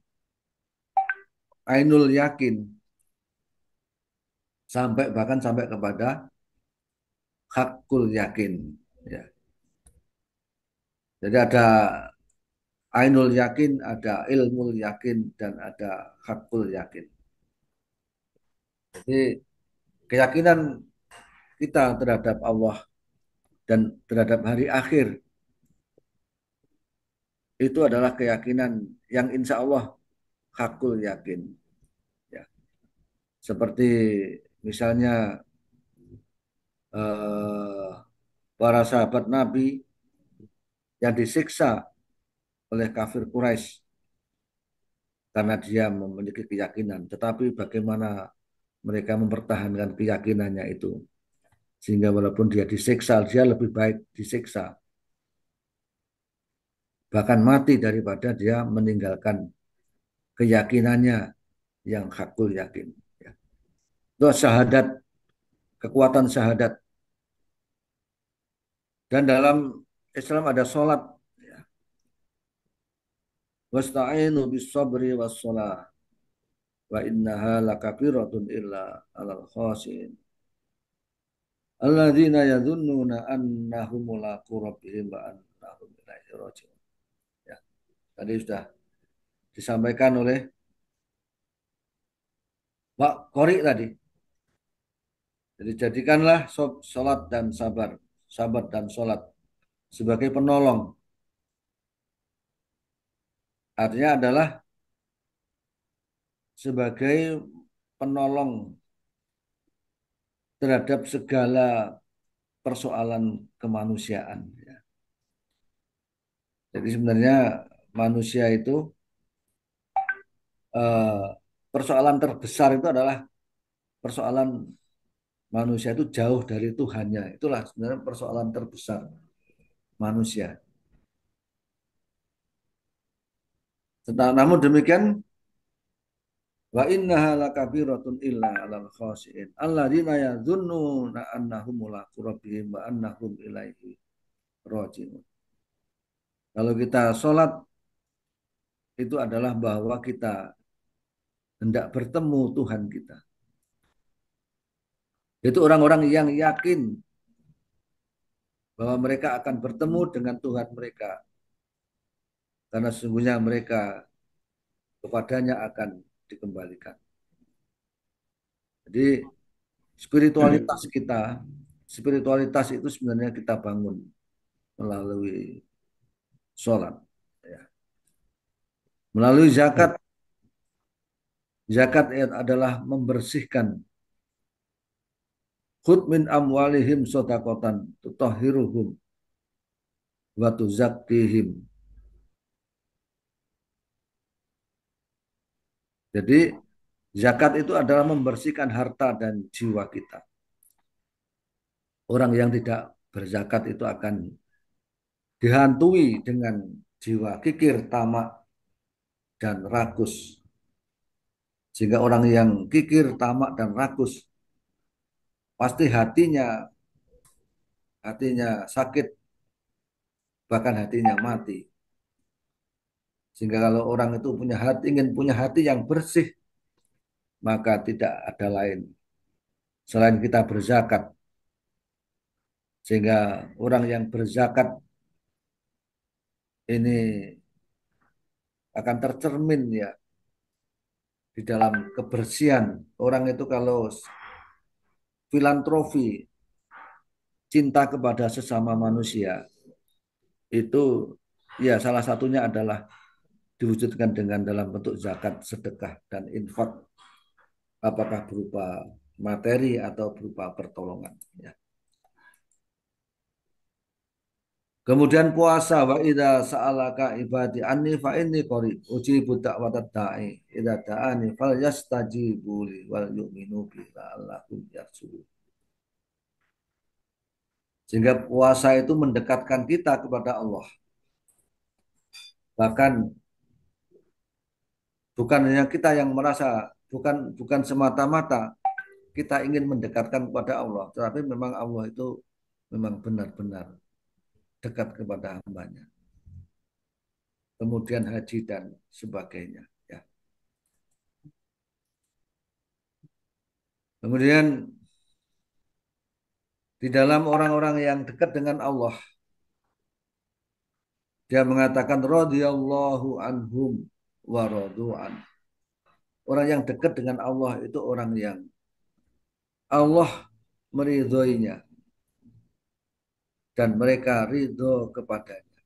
ainul yakin bahkan sampai kepada hakul yakin ya. Jadi ada ainul yakin, ada ilmul yakin, dan ada hakul yakin. Jadi keyakinan kita terhadap Allah dan terhadap hari akhir itu adalah keyakinan yang insya Allah hakul yakin. Ya. Seperti misalnya para sahabat Nabi yang disiksa oleh kafir Quraisy karena dia memiliki keyakinan. Tetapi bagaimana mereka mempertahankan keyakinannya itu. Sehingga walaupun dia disiksa, dia lebih baik disiksa. Bahkan mati daripada dia meninggalkan keyakinannya yang hakul yakin. Itu syahadat, kekuatan syahadat. Dan dalam Islam ada sholat. Wasta'inu bis sabri was sholah. Wa innaha lakabiratun illa alal khashin. Alladzina yadhunnuna annahum mulaqu rabbihim wa annahum ilaihi raji'un. Ya, tadi sudah disampaikan oleh Pak Kori tadi. Jadi jadikanlah sholat dan sabar dan sholat sebagai penolong. Artinya adalah sebagai penolong terhadap segala persoalan kemanusiaan. Jadi sebenarnya manusia itu persoalan terbesar itu adalah persoalan manusia itu jauh dari Tuhannya. Itulah sebenarnya persoalan terbesar manusia. Namun demikian, wa innaha lakabiratun illa 'alal khashi'in alladzina yadhunnuna annahum mulaqu rabbihim wa annahum ilaihi raji'un. Kalau kita sholat itu adalah bahwa kita hendak bertemu Tuhan kita. Itu orang-orang yang yakin bahwa mereka akan bertemu dengan Tuhan mereka. Karena sesungguhnya mereka kepadanya akan dikembalikan. Jadi spiritualitas itu sebenarnya kita bangun melalui sholat. Ya. Melalui zakat. Zakat adalah membersihkan. Khud min amwalihim sodakotan tutahhiruhum wa tuzakkihim. Jadi zakat itu adalah membersihkan harta dan jiwa kita. Orang yang tidak berzakat itu akan dihantui dengan jiwa kikir, tamak, dan rakus. Sehingga orang yang kikir, tamak, dan rakus pasti hatinya sakit, bahkan hatinya mati. Sehingga kalau orang itu ingin punya hati yang bersih, maka tidak ada lain selain kita berzakat. Sehingga orang yang berzakat ini akan tercermin ya di dalam kebersihan. Orang itu kalau filantropi, cinta kepada sesama manusia, itu ya salah satunya adalah diwujudkan dengan dalam bentuk zakat, sedekah, dan infak, apakah berupa materi atau berupa pertolongan. Ya. Kemudian puasa, wa idza sa'alaka ibadi anni fa inni qarib ujibu da'watad da'i idza da'ani falyastajibu li wal yu'minu bi la'allahum yarshudun. Sehingga puasa itu mendekatkan kita kepada Allah. Bahkan bukan hanya kita yang merasa, bukan semata-mata kita ingin mendekatkan kepada Allah, tetapi memang Allah itu memang benar-benar dekat kepada hambanya. Kemudian haji dan sebagainya. Ya. Kemudian di dalam orang-orang yang dekat dengan Allah, dia mengatakan radhiyallahu anhum wa radu'an. Orang yang dekat dengan Allah itu orang yang Allah meridhoinya dan mereka ridho kepadanya.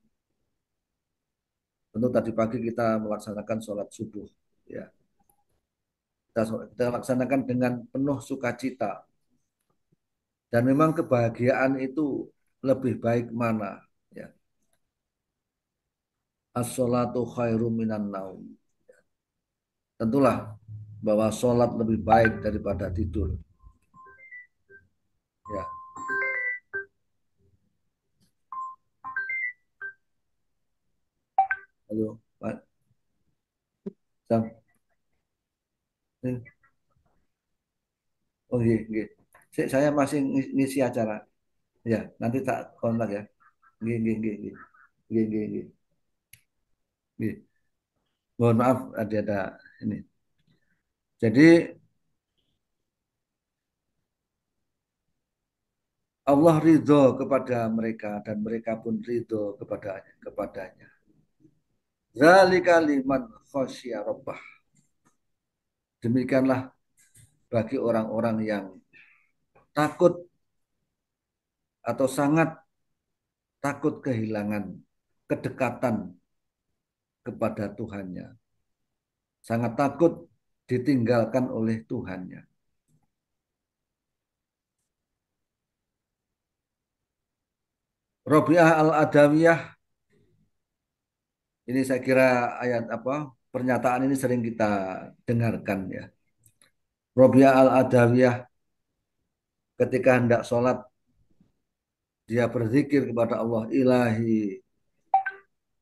Tentu tadi pagi kita melaksanakan sholat subuh, ya. Kita laksanakan dengan penuh sukacita. Dan memang kebahagiaan itu lebih baik mana, ya. As-sholatu khairum minan naum. Tentulah bahwa sholat lebih baik daripada tidur. Ya. Halo, Pak. Sam. Oh iya, iya. Saya masih ngisi acara. Ya, nanti tak kontak ya. Iya, iya, iya, iya. Iya, iya, iya. Iya. Mohon maaf ada ini. Jadi Allah ridho kepada mereka dan mereka pun ridho kepadanya. Zalika liman khasya rabbah. Demikianlah bagi orang-orang yang takut atau sangat takut kehilangan kedekatan kepada Tuhannya. Sangat takut ditinggalkan oleh Tuhannya. Rabi'ah al-Adawiyah, ini saya kira ayat pernyataan ini sering kita dengarkan ya. Rabi'ah al-Adawiyah ketika hendak sholat dia berzikir kepada Allah, ilahi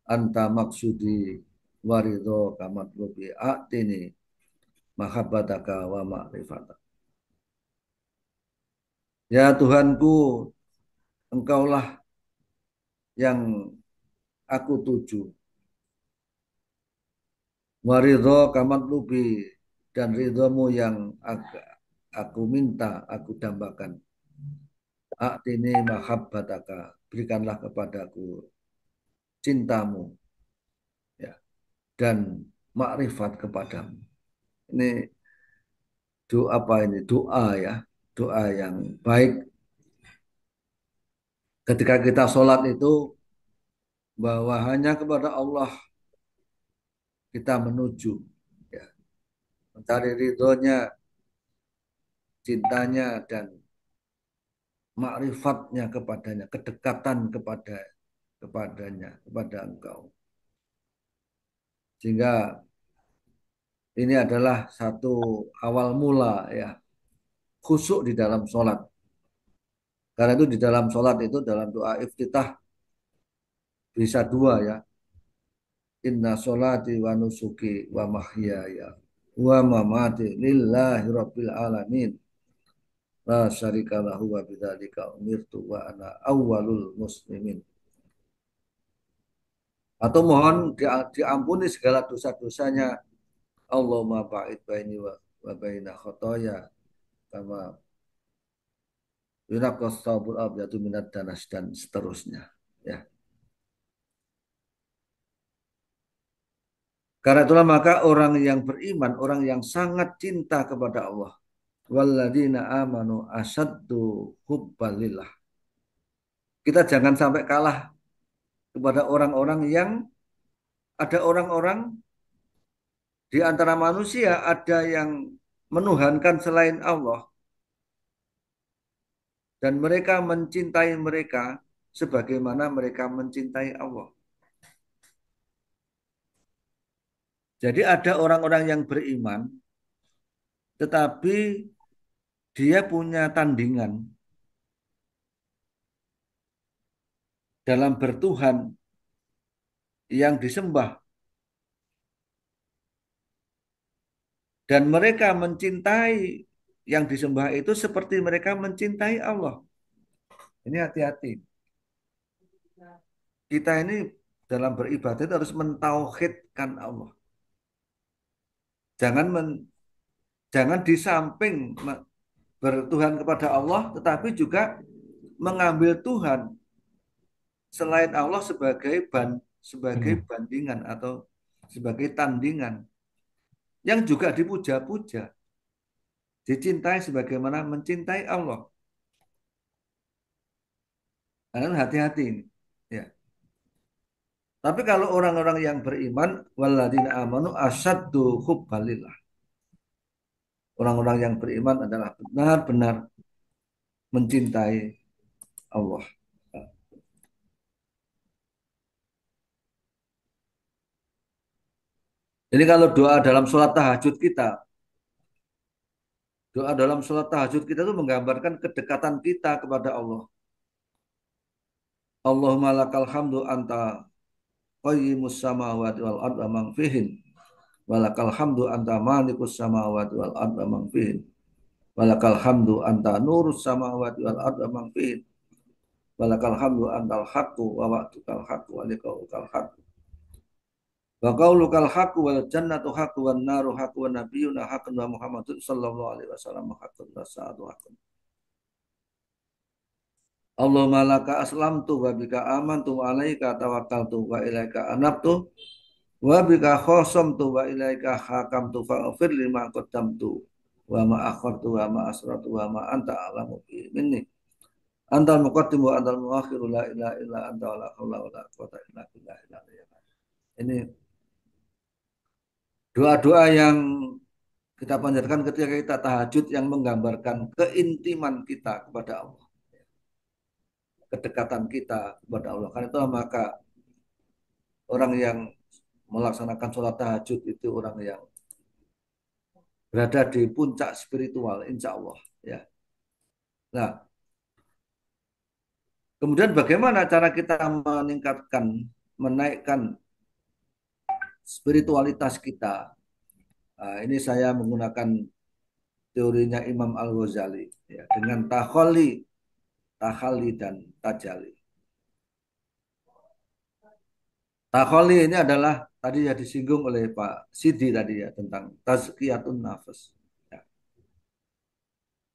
anta maksudi waridho kamat lubi a'tini mahabbataka wa ma'rifatak. Ya Tuhanku, engkaulah yang aku tuju. Waridho kamat lubi, dan ridhomu yang aku minta, aku dambakan. A'tini mahabbataka, berikanlah kepadaku cintamu, ya, dan makrifat kepadamu. Ini doa ya, doa yang baik. Ketika kita sholat itu bahwa hanya kepada Allah kita menuju, ya. mencari ridhonya, cintanya, dan makrifatnya kepadanya, kedekatan kepadanya, kepada engkau. Sehingga ini adalah satu awal mula ya, khusyuk di dalam sholat. Karena itu di dalam sholat itu dalam doa iftitah bisa dua ya. Inna sholati wa nusuki wa mahyaya wa mamati lillahi rabbil alamin. La syarika lahu wa bidzalika umirtu wa ana awwalul muslimin. Atau mohon diampuni segala dosa-dosanya. Allahumma ba'id baini wa baina khotoya kama yunaqas sabul abyadu minad danas dan seterusnya ya. Karena itulah maka orang yang beriman, orang yang sangat cinta kepada Allah, walladzina amanu asaddu hubbalillah. Kita jangan sampai kalah kepada orang-orang yang ada orang-orang di antara manusia ada yang menuhankan selain Allah dan mereka mencintai mereka sebagaimana mereka mencintai Allah. Jadi ada orang-orang yang beriman tetapi dia punya tandingan dalam bertuhan yang disembah dan mereka mencintai yang disembah itu seperti mereka mencintai Allah. Ini hati-hati. Kita ini dalam beribadah itu harus mentauhidkan Allah. Jangan di samping bertuhan kepada Allah, tetapi juga mengambil Tuhan selain Allah sebagai bandingan atau sebagai tandingan yang juga dipuja-puja, dicintai sebagaimana mencintai Allah. Karena hati-hati ini. Ya. Tapi kalau orang-orang yang beriman, walladzina amanu asyaddu hubbalillah. Orang-orang yang beriman adalah benar-benar mencintai Allah. Jadi kalau doa dalam sholat tahajud kita itu menggambarkan kedekatan kita kepada Allah. Allahumma lakal hamdu anta qayyimus samawati wal ard wa man fihin. Walakal hamdu anta malikus samawati wal ard wa man fihin. Walakal hamdu anta nurus samawati wal ard wa man fihin. Walakal hamdu antal haqqu wa wa'dukal haqqu wa liqa'ukal haqqu. Wa qaulukal haqqu wal jannatu haqqu wan naru haqqu wa nabiyyuna haqqun wa Muhammadun sallallahu alaihi wasallam haqqun wa sa'atu haqqun. Allahumma laka aslamtu wa bika amantu wa alaika tawakkaltu wa ilaika anabtu wa bika khosamtu wa ilaika hakamtu faghfir lima qaddamtu wa ma akhartu wa ma asratu wa ma anta a'lamu bi minni. Antal muqaddim wa antal muakhiru la ilaha illa anta wa la haula wa la quwwata illa billah. Ini doa-doa yang kita panjatkan ketika kita tahajud yang menggambarkan keintiman kita kepada Allah. Kedekatan kita kepada Allah. Karena itu maka orang yang melaksanakan sholat tahajud itu orang yang berada di puncak spiritual, insya Allah. Ya. Nah, kemudian bagaimana cara kita menaikkan spiritualitas kita? Nah, ini saya menggunakan teorinya Imam Al-Ghazali ya, dengan tahalli dan tajali. Tahalli ini adalah tadi ya disinggung oleh Pak Sidi tadi ya tentang tazkiyatun nafas. Ya.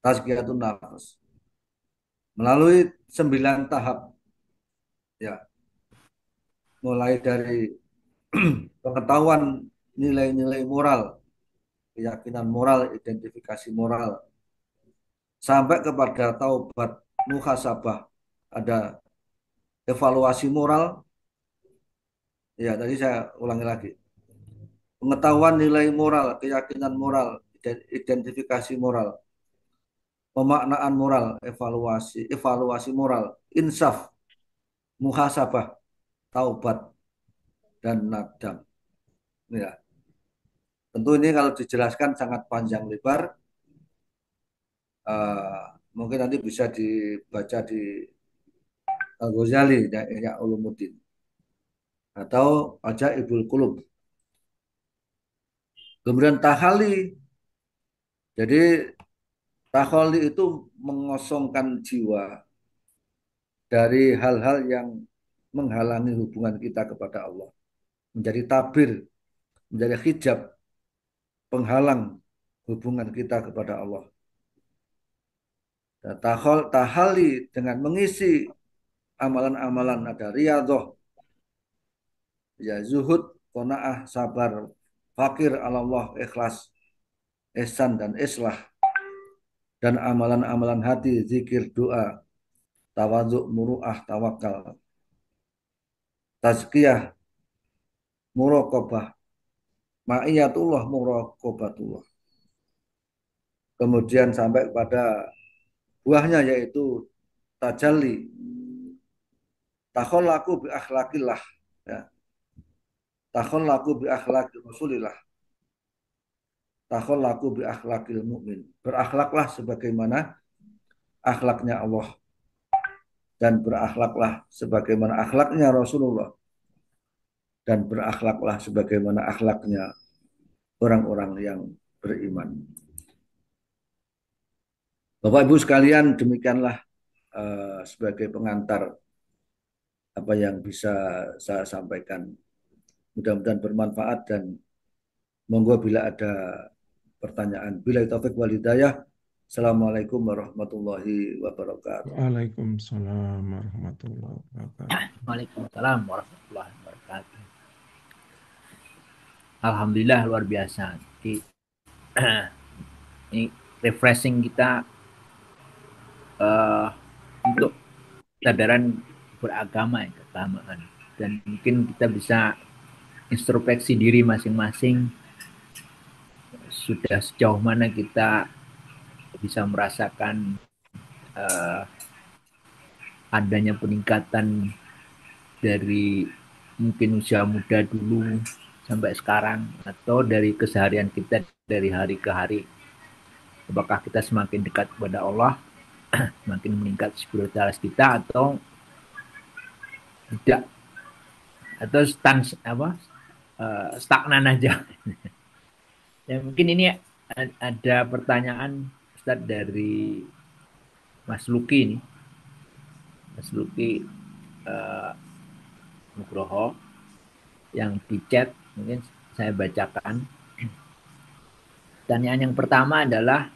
Tazkiyatun nafas melalui 9 tahap ya, mulai dari pengetahuan nilai-nilai moral, keyakinan moral, identifikasi moral, sampai kepada taubat muhasabah, ada evaluasi moral. Ya, tadi saya ulangi lagi. pengetahuan nilai moral, keyakinan moral, identifikasi moral, pemaknaan moral, evaluasi moral, insaf, muhasabah, taubat, dan nadam. Ya, tentu ini kalau dijelaskan sangat panjang lebar. Mungkin nanti bisa dibaca di Al-Ghazali, ya Ulumuddin, atau Ajaibul Qulub. Kemudian tahali. Jadi tahali itu mengosongkan jiwa dari hal-hal yang menghalangi hubungan kita kepada Allah. Menjadi tabir, menjadi hijab, penghalang hubungan kita kepada Allah. Dan tahali dengan mengisi amalan-amalan, ada riyadhah, ya zuhud, qanaah, sabar, fakir Allah, ikhlas, ihsan dan islah, dan amalan-amalan hati, zikir, doa, tawadhu, muru'ah, tawakal, tazkiyah, muraqabah, ma'iyatullah, muraqabatullah. Kemudian sampai pada buahnya yaitu tajalli, takhallaku bi akhlaqillah, ya. Takhallaku bi akhlaqi Rasulillah, takhallaku bi akhlaqil mu'min. Berakhlaklah sebagaimana akhlaknya Allah, dan berakhlaklah sebagaimana akhlaknya Rasulullah, dan berakhlaklah sebagaimana akhlaknya orang-orang yang beriman. Bapak Ibu sekalian, demikianlah sebagai pengantar apa yang bisa saya sampaikan. Mudah-mudahan bermanfaat, dan monggo bila ada pertanyaan. Billahi taufik wal hidayah. Assalamualaikum warahmatullahi wabarakatuh. Waalaikumsalam warahmatullahi wabarakatuh. Waalaikumsalam warahmatullahi wabarakatuh. Alhamdulillah, luar biasa. Jadi, ini refreshing kita untuk kesadaran beragama yang keagamaan, dan mungkin kita bisa introspeksi diri masing-masing, sudah sejauh mana kita bisa merasakan adanya peningkatan dari mungkin usia muda dulu sampai sekarang, atau dari keseharian kita dari hari ke hari. Apakah kita semakin dekat kepada Allah, semakin meningkat spiritualitas kita, atau tidak, atau stagnan aja. Ya, mungkin ini ada pertanyaan Ustaz dari Mas Luki nih. Mas Luki Nugroho yang di chat, mungkin saya bacakan. Pertanyaan yang pertama adalah,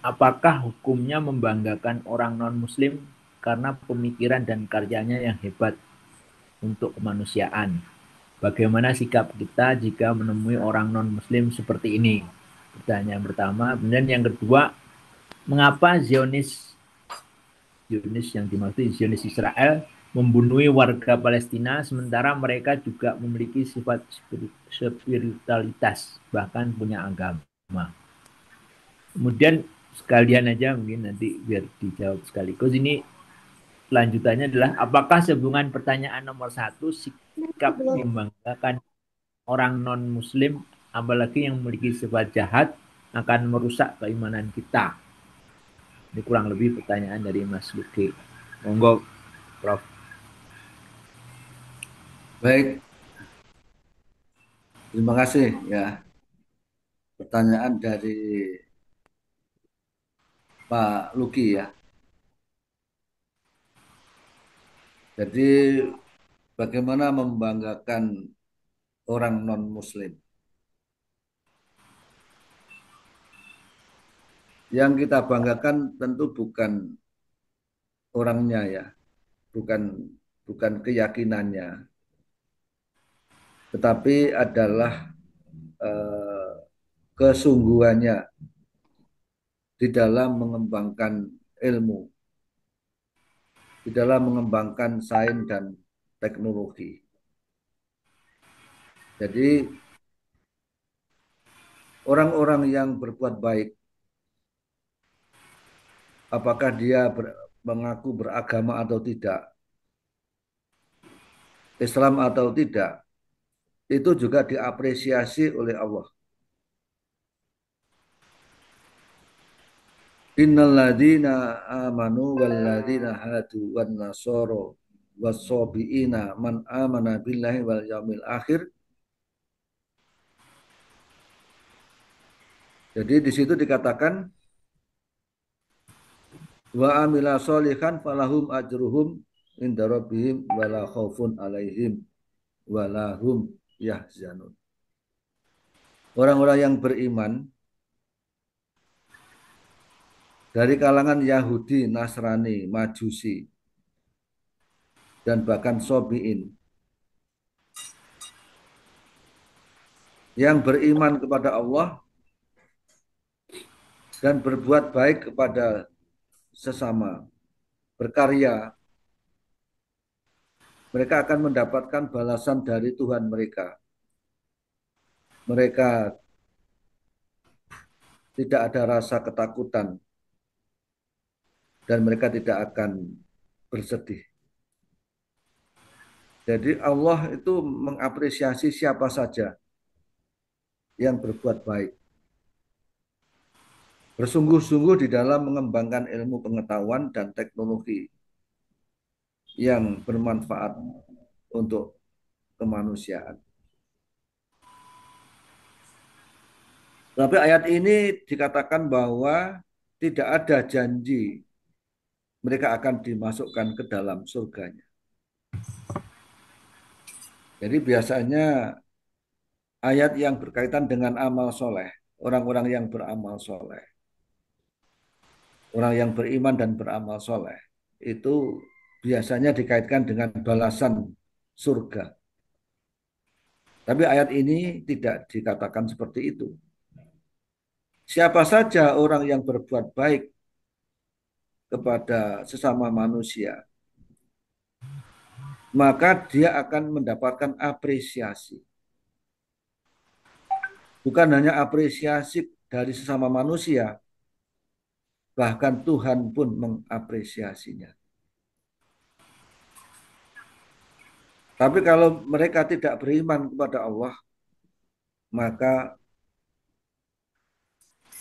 apakah hukumnya membanggakan orang non-muslim karena pemikiran dan karyanya yang hebat untuk kemanusiaan? Bagaimana sikap kita jika menemui orang non-muslim seperti ini? Pertanyaan pertama. Kemudian yang kedua, mengapa Zionis yang dimaksud Zionis Israel membunuh warga Palestina sementara mereka juga memiliki sifat spiritualitas, bahkan punya agama? Kemudian sekalian aja mungkin nanti biar dijawab sekaligus. Ini lanjutannya adalah, apakah sehubungan pertanyaan nomor 1, sikap membanggakan orang non-muslim apalagi yang memiliki sifat jahat akan merusak keimanan kita? Ini kurang lebih pertanyaan dari Mas Luki. Monggo Prof. Baik, terima kasih ya. Pertanyaan dari Pak Luki ya. Jadi bagaimana membanggakan orang non-muslim? Yang kita banggakan tentu bukan orangnya ya, bukan keyakinannya, tetapi adalah kesungguhannya di dalam mengembangkan ilmu, di dalam mengembangkan sains dan teknologi. Jadi orang-orang yang berbuat baik, apakah dia mengaku beragama atau tidak, Islam atau tidak, itu juga diapresiasi oleh Allah. Innalladzina amanu walladzina hadu wan nasoro wassobiina man amana billahi wal yaumil akhir. Jadi di situ dikatakan wa amila sholihan falahum ajruhum inda rabbihim wala khaufun alaihim wala hum yahzanun. Orang-orang yang beriman dari kalangan Yahudi, Nasrani, Majusi, dan bahkan Sobiin yang beriman kepada Allah dan berbuat baik kepada sesama, berkarya, mereka akan mendapatkan balasan dari Tuhan mereka. Mereka tidak ada rasa ketakutan dan mereka tidak akan bersedih. Jadi Allah itu mengapresiasi siapa saja yang berbuat baik. Bersungguh-sungguh di dalam mengembangkan ilmu pengetahuan dan teknologi yang bermanfaat untuk kemanusiaan. Tapi ayat ini dikatakan bahwa tidak ada janji mereka akan dimasukkan ke dalam surganya. Jadi biasanya ayat yang berkaitan dengan amal soleh, orang-orang yang beramal soleh, orang yang beriman dan beramal soleh, itu biasanya dikaitkan dengan balasan surga. Tapi ayat ini tidak dikatakan seperti itu. Siapa saja orang yang berbuat baik kepada sesama manusia, maka dia akan mendapatkan apresiasi. Bukan hanya apresiasi dari sesama manusia, bahkan Tuhan pun mengapresiasinya. Tapi kalau mereka tidak beriman kepada Allah, maka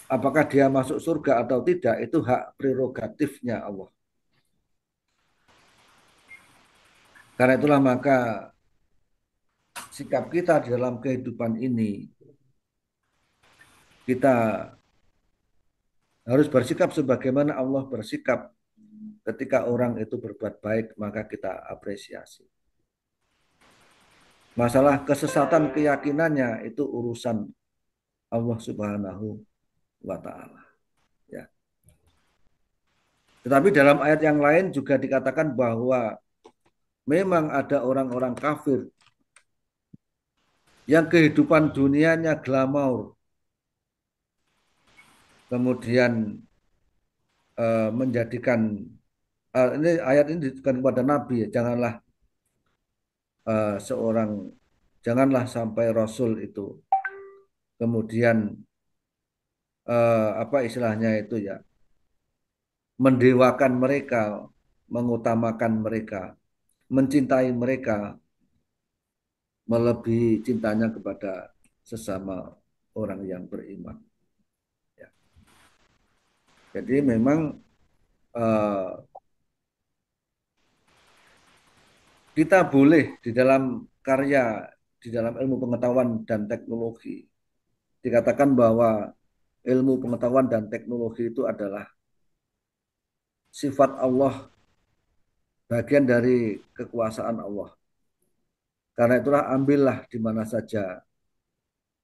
apakah dia masuk surga atau tidak, itu hak prerogatifnya Allah. Karena itulah maka sikap kita di dalam kehidupan ini, kita harus bersikap sebagaimana Allah bersikap. Ketika orang itu berbuat baik, maka kita apresiasi. Masalah kesesatan keyakinannya itu urusan Allah Subhanahu wa Ta'ala. Ya. Tetapi dalam ayat yang lain juga dikatakan bahwa memang ada orang-orang kafir yang kehidupan dunianya glamaur, kemudian menjadikan ini ayat ini ditujukan kepada Nabi, janganlah sampai Rasul itu kemudian apa istilahnya itu ya, mendewakan mereka, mengutamakan mereka, mencintai mereka melebihi cintanya kepada sesama orang yang beriman. Ya. Jadi memang kita boleh di dalam karya, di dalam ilmu pengetahuan dan teknologi, dikatakan bahwa ilmu pengetahuan dan teknologi itu adalah sifat Allah, bagian dari kekuasaan Allah. Karena itulah ambillah di mana saja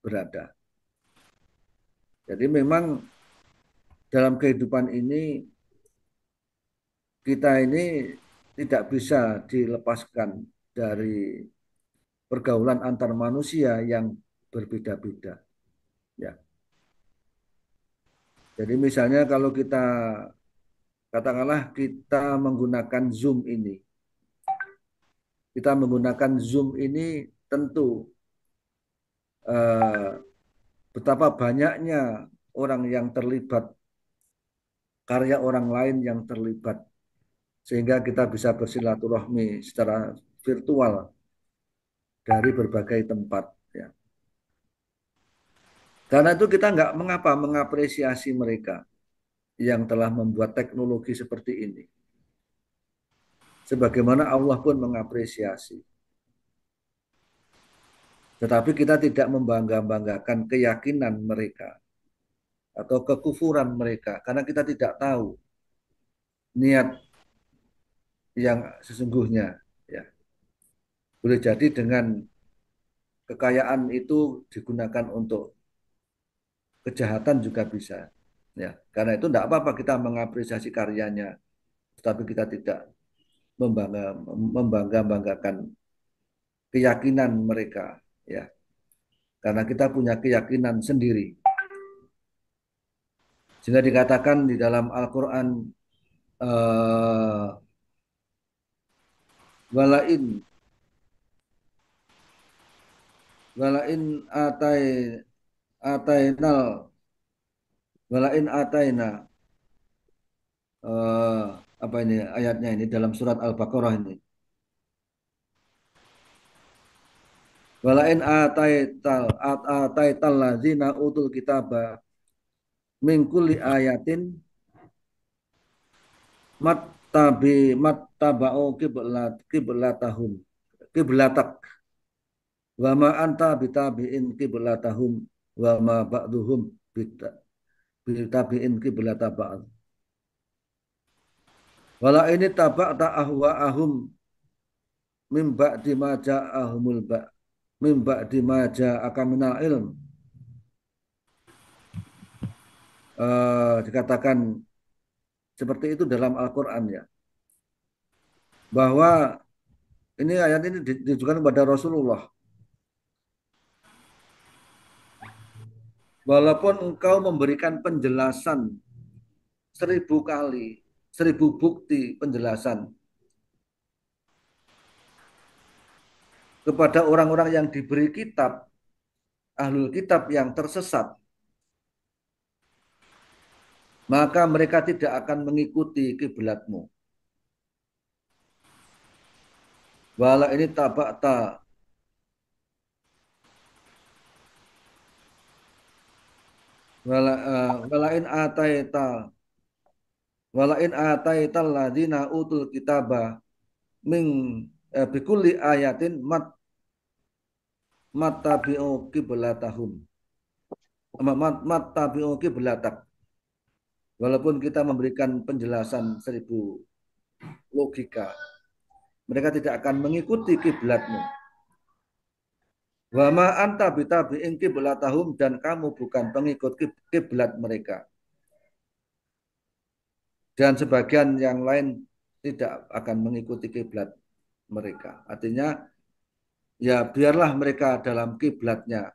berada. Jadi memang dalam kehidupan ini, kita ini tidak bisa dilepaskan dari pergaulan antar manusia yang berbeda-beda. Ya. Jadi misalnya kalau kita katakanlah kita menggunakan Zoom ini. Kita menggunakan Zoom ini tentu betapa banyaknya orang yang terlibat, karya orang lain yang terlibat, sehingga kita bisa bersilaturahmi secara virtual dari berbagai tempat. Ya. Karena itu kita nggak mengapa mengapresiasi mereka yang telah membuat teknologi seperti ini. Sebagaimana Allah pun mengapresiasi. Tetapi kita tidak membangga-banggakan keyakinan mereka atau kekufuran mereka karena kita tidak tahu niat yang sesungguhnya. Ya. Boleh jadi dengan kekayaan itu digunakan untuk kejahatan juga bisa. Ya, karena itu tidak apa-apa kita mengapresiasi karyanya, tetapi kita tidak membangga-banggakan keyakinan mereka. Ya, karena kita punya keyakinan sendiri. Sehingga dikatakan di dalam Al-Quran, walain atainal walain ataina, apa ini ayatnya ini dalam surat Al-Baqarah ini. Walain ataital ladzina utul kitaba min kulli ayatin mattaba'u kiblatak wa ma anta bitabi'in kiblatahum wa ma ba'duhum bitabi'in kiblata ba'd. Wala ini taba'ta ahwa'ahum min ba'di ma ja'ahumul min ba'di ma ja'aka minal ilm. Dikatakan seperti itu dalam Al-Quran ya. Bahwa ini ayat ini ditujukan kepada Rasulullah. Walaupun engkau memberikan penjelasan 1000 kali, 1000 bukti penjelasan kepada orang-orang yang diberi kitab, ahlul kitab yang tersesat, maka mereka tidak akan mengikuti kiblatmu. Wala ini tabakta walain ataital ladzina utul kitaba min bikulli ayatin mattabi'u kiblatahum mattabi'u kiblatak. Walaupun kita memberikan penjelasan 1000 logika, mereka tidak akan mengikuti kiblatmu. Wa ma anta bitabi'in kiblatahum, dan kamu bukan pengikut kiblat mereka. Dan sebagian yang lain tidak akan mengikuti kiblat mereka. Artinya ya biarlah mereka dalam kiblatnya,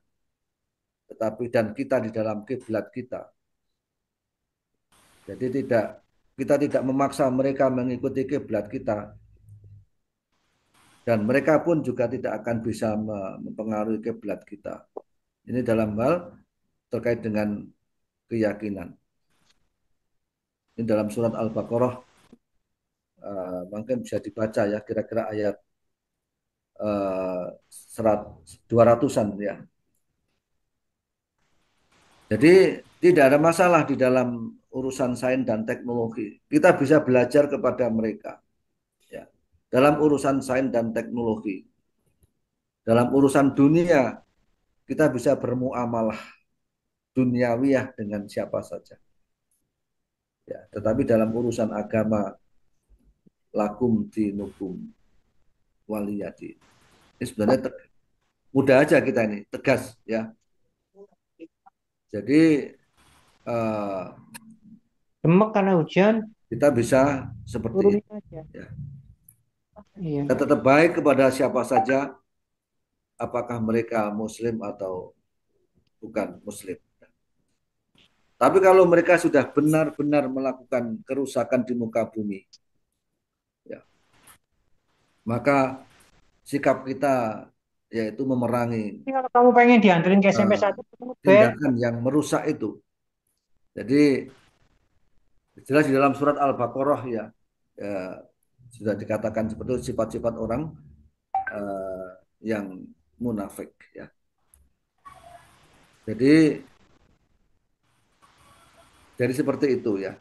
tetapi dan kita di dalam kiblat kita. Jadi kita tidak memaksa mereka mengikuti kiblat kita, dan mereka pun juga tidak akan bisa mempengaruhi kiblat kita. Ini dalam hal terkait dengan keyakinan. Ini dalam surat Al-Baqarah, mungkin bisa dibaca ya, kira-kira ayat 200-an ya. Jadi tidak ada masalah di dalam urusan sains dan teknologi. Kita bisa belajar kepada mereka. Ya. Dalam urusan sains dan teknologi. Dalam urusan dunia, kita bisa bermuamalah duniawiyah dengan siapa saja. Ya, tetapi dalam urusan agama, lakum dinukum waliyadi. Ini sebenarnya mudah aja kita ini, tegas ya. Jadi Demek karena hujan, kita bisa seperti turunin itu. aja. Ya. Iya. Kita tetap baik kepada siapa saja, apakah mereka Muslim atau bukan Muslim. Tapi kalau mereka sudah benar-benar melakukan kerusakan di muka bumi, ya, maka sikap kita yaitu memerangi Ini kalau kamu pengen dianterin ke SMP eh, 1, kamu bayar. tindakan yang merusak itu. Jadi jelas di dalam surat Al-Baqarah ya, ya sudah dikatakan seperti itu sifat-sifat orang eh, yang munafik ya. Jadi seperti itu ya.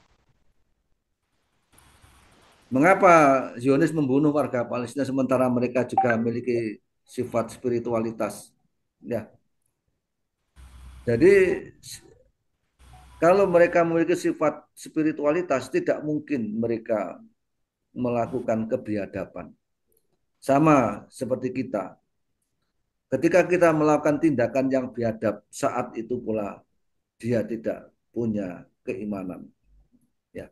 Mengapa Zionis membunuh warga Palestina sementara mereka juga memiliki sifat spiritualitas? Ya, jadi kalau mereka memiliki sifat spiritualitas, tidak mungkin mereka melakukan kebiadaban. Sama seperti kita. Ketika kita melakukan tindakan yang biadab, saat itu pula dia tidak punya keimanan. Ya,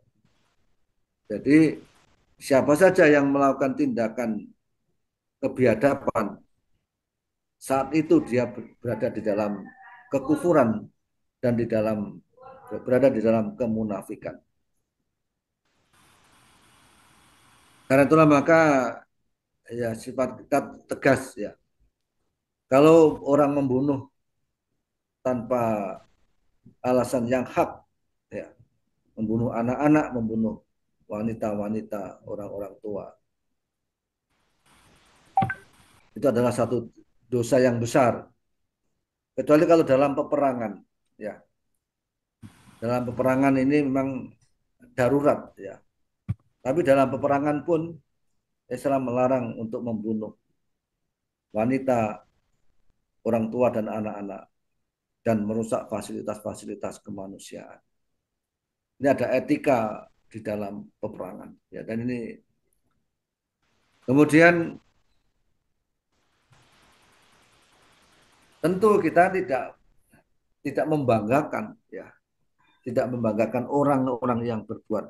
jadi siapa saja yang melakukan tindakan kebiadaban, saat itu dia berada di dalam kekufuran dan berada di dalam kemunafikan. Karena itulah maka ya sifat kita tegas ya. Kalau orang membunuh tanpa alasan yang hak, ya, membunuh anak-anak, membunuh wanita-wanita, orang-orang tua, itu adalah satu dosa yang besar. Kecuali kalau dalam peperangan, ya, dalam peperangan ini memang darurat, ya. Tapi dalam peperangan pun Islam melarang untuk membunuh wanita, orang tua dan anak-anak dan merusak fasilitas-fasilitas kemanusiaan. Ini ada etika di dalam peperangan, ya. Dan ini kemudian tentu kita tidak membanggakan, ya, tidak membanggakan orang-orang yang berbuat.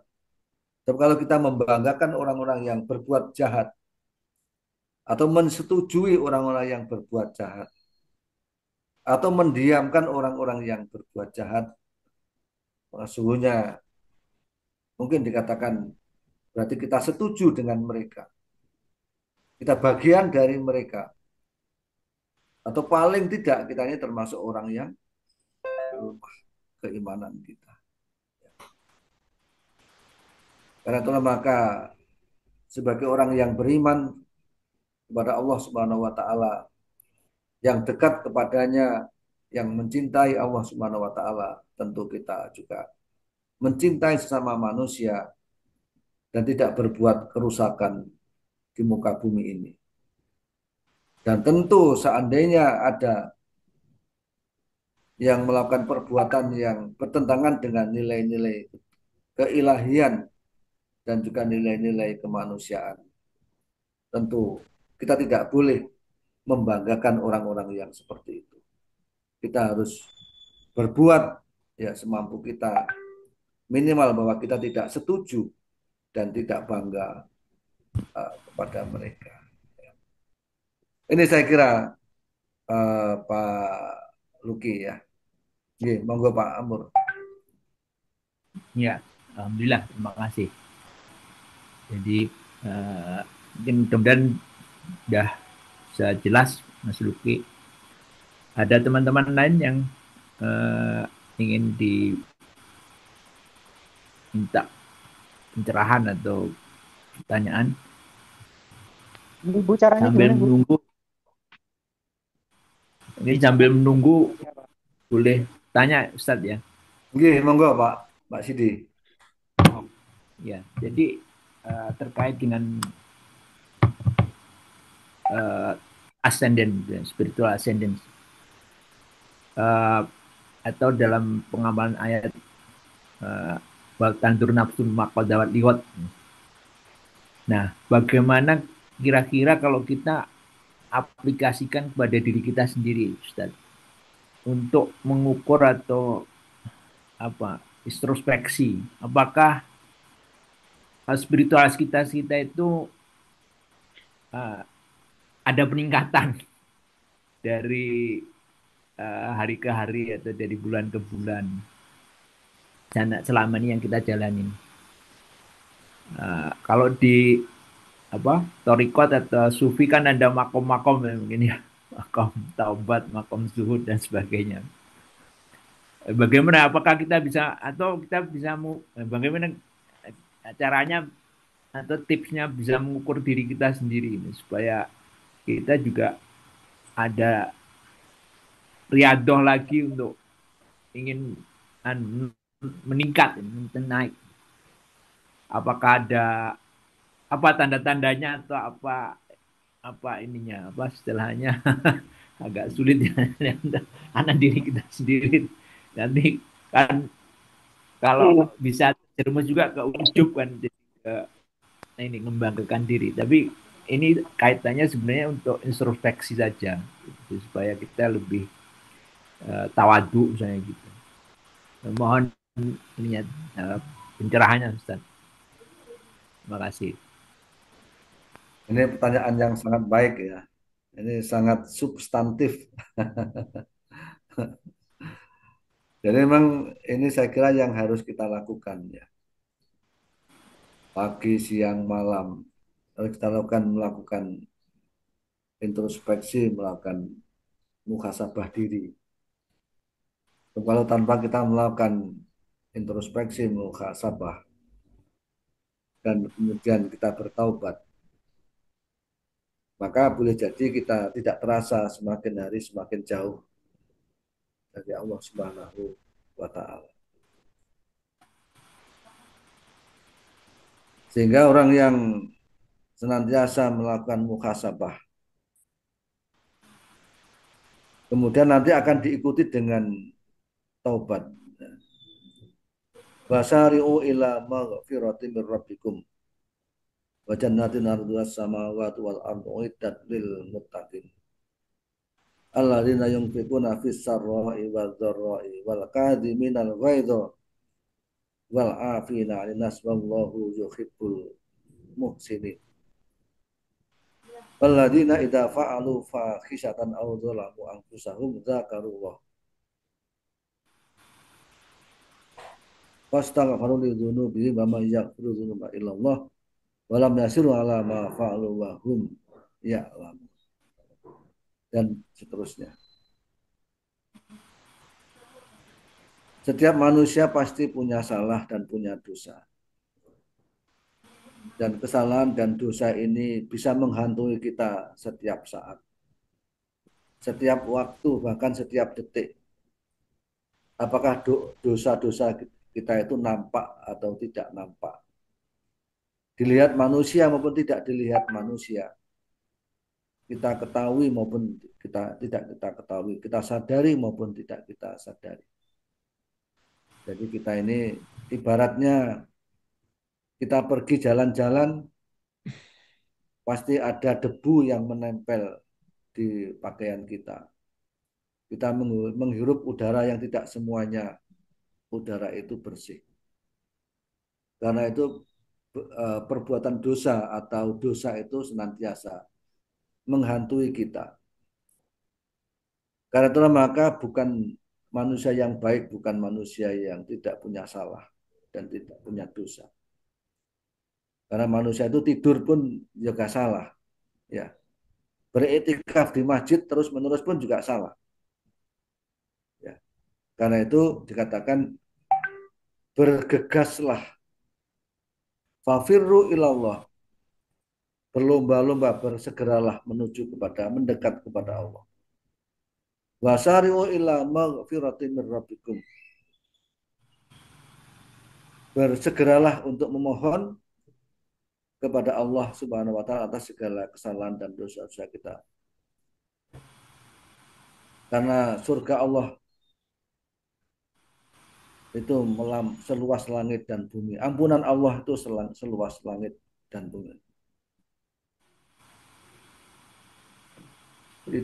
Tapi kalau kita membanggakan orang-orang yang berbuat jahat atau mensetujui orang-orang yang berbuat jahat atau mendiamkan orang-orang yang berbuat jahat, sesungguhnya mungkin dikatakan berarti kita setuju dengan mereka. Kita bagian dari mereka. Atau paling tidak kita ini termasuk orang yang lemah keimanan kita. Karena itulah maka sebagai orang yang beriman kepada Allah Subhanahu wa taala, yang dekat kepadanya, yang mencintai Allah Subhanahu wa taala, tentu kita juga mencintai sesama manusia dan tidak berbuat kerusakan di muka bumi ini. Dan tentu seandainya ada yang melakukan perbuatan yang bertentangan dengan nilai-nilai keilahian dan juga nilai-nilai kemanusiaan, tentu kita tidak boleh membanggakan orang-orang yang seperti itu. Kita harus berbuat ya semampu kita, minimal bahwa kita tidak setuju dan tidak bangga kepada mereka. Ini saya kira Pak Luki ya. Oke, monggo Pak Amur. Ya, alhamdulillah, terima kasih. Jadi mungkin mudah-mudahan sudah bisa jelas Mas Luki. Ada teman-teman lain yang ingin diminta pencerahan atau pertanyaan Ibu caranya sambil gimana, Bu? menunggu. Ini sambil menunggu boleh tanya Ustadz ya. Oke, monggo Pak Sidi. Ya, jadi terkait dengan ascendant, spiritual ascendant, atau dalam pengamalan ayat tantur nafsu maqadawat liwat. Nah, bagaimana kira-kira kalau kita aplikasikan kepada diri kita sendiri, Ustaz, untuk mengukur atau introspeksi, apakah spiritualitas kita itu ada peningkatan dari hari ke hari atau dari bulan ke bulan dan selama ini yang kita jalani. Kalau di Torikot atau Sufi kan ada makom-makom ya, mungkin ya. makom taubat, makom zuhud dan sebagainya. Bagaimana? Apakah kita bisa atau kita bisa bagaimana caranya atau tipsnya bisa mengukur diri kita sendiri ini supaya kita juga ada riadoh lagi untuk ingin meningkat, naik. Apakah ada apa tanda-tandanya atau apa ininya, apa istilahnya agak sulit ya anak diri kita sendiri. Nanti kan kalau bisa terjerumus juga ke ujub kan, jadi ke ini membanggakan diri. Tapi ini kaitannya sebenarnya untuk introspeksi saja, gitu, supaya kita lebih tawadu misalnya gitu. Mohon ininya pencerahannya Ustaz. Terima kasih. Ini pertanyaan yang sangat baik ya. Ini sangat substantif. Jadi memang ini saya kira yang harus kita lakukan ya. Pagi, siang, malam harus kita melakukan introspeksi, melakukan muhasabah diri. Kalau tanpa kita melakukan introspeksi, muhasabah, dan kemudian kita bertaubat, maka boleh jadi kita tidak terasa semakin hari semakin jauh dari Allah Subhanahu wa Ta'ala. Sehingga orang yang senantiasa melakukan muhasabah, kemudian nanti akan diikuti dengan taubat. Wasari'u ila maghfirati min rabbikum wa jannatin arduhas samawati wal ardu uiddat lil muttaqin. Alladzina yunfiquna fis sarra'i wad dharra'i wal kadhiminal ghaidha wal 'afina 'anil nas wallahu yuhibbul muhsinin. Alladzina idza fa'alu fahisatan aw dzalamu anfusahum dzakarullah fastaghfiru li dzunubihim wa may yaghfiru dzunuba illallah wa lam yasiru ala ma fa'alu wa hum ya'lamun, dan seterusnya. Setiap manusia pasti punya salah dan punya dosa. Dan kesalahan dan dosa ini bisa menghantui kita setiap saat, setiap waktu, bahkan setiap detik. Apakah dosa-dosa kita itu nampak atau tidak nampak? Dilihat manusia maupun tidak dilihat manusia. Kita ketahui maupun kita tidak kita ketahui. Kita sadari maupun tidak kita sadari. Jadi kita ini ibaratnya kita pergi jalan-jalan, pasti ada debu yang menempel di pakaian kita. Kita menghirup udara yang tidak semuanya udara itu bersih. Karena itu perbuatan dosa atau dosa itu senantiasa menghantui kita. Karena itulah maka bukan manusia yang baik, bukan manusia yang tidak punya salah dan tidak punya dosa. Karena manusia itu tidur pun juga salah, ya. Beriktikaf di masjid terus-menerus pun juga salah. Ya. Karena itu dikatakan bergegaslah, fafirru ilallah, berlomba-lomba, bersegeralah mendekat kepada Allah. Wasari'u ila maghfiratin min rabbikum, bersegeralah untuk memohon kepada Allah Subhanahu wa Ta'ala atas segala kesalahan dan dosa-dosa kita. Karena surga Allah itu seluas langit dan bumi. Ampunan Allah itu seluas langit dan bumi.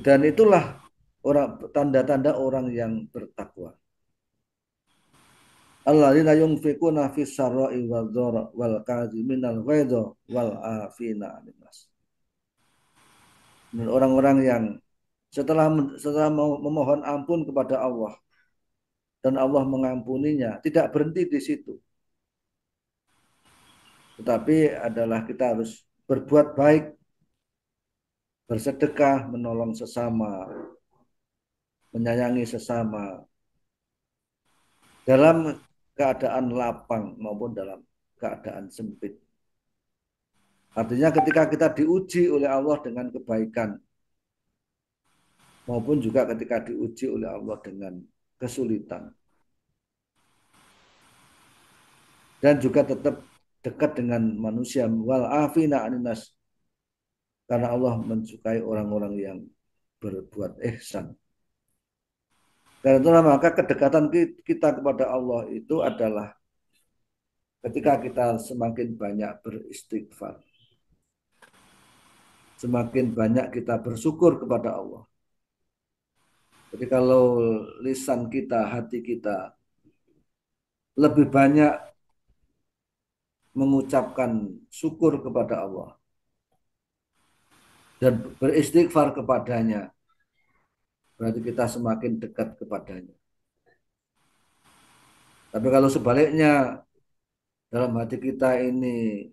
Dan itulah tanda-tanda orang yang bertakwa. Alladzina yunfiquna fis sarra'i wal dharra wal kadhiminal ghaidha wal 'afina 'anil nas. Dan orang-orang yang setelah memohon ampun kepada Allah dan Allah mengampuninya, tidak berhenti di situ. Tetapi adalah kita harus berbuat baik bersedekah, menolong sesama, menyayangi sesama dalam keadaan lapang maupun dalam keadaan sempit. Artinya ketika kita diuji oleh Allah dengan kebaikan maupun juga ketika diuji oleh Allah dengan kesulitan. Dan juga tetap dekat dengan manusia, wal afina aninas, karena Allah mensukai orang-orang yang berbuat ihsan. Karena itulah maka kedekatan kita kepada Allah itu adalah ketika kita semakin banyak beristighfar, semakin banyak kita bersyukur kepada Allah. Jadi kalau lisan kita, hati kita lebih banyak mengucapkan syukur kepada Allah dan beristighfar kepadanya, berarti kita semakin dekat kepadanya. Tapi kalau sebaliknya, dalam hati kita ini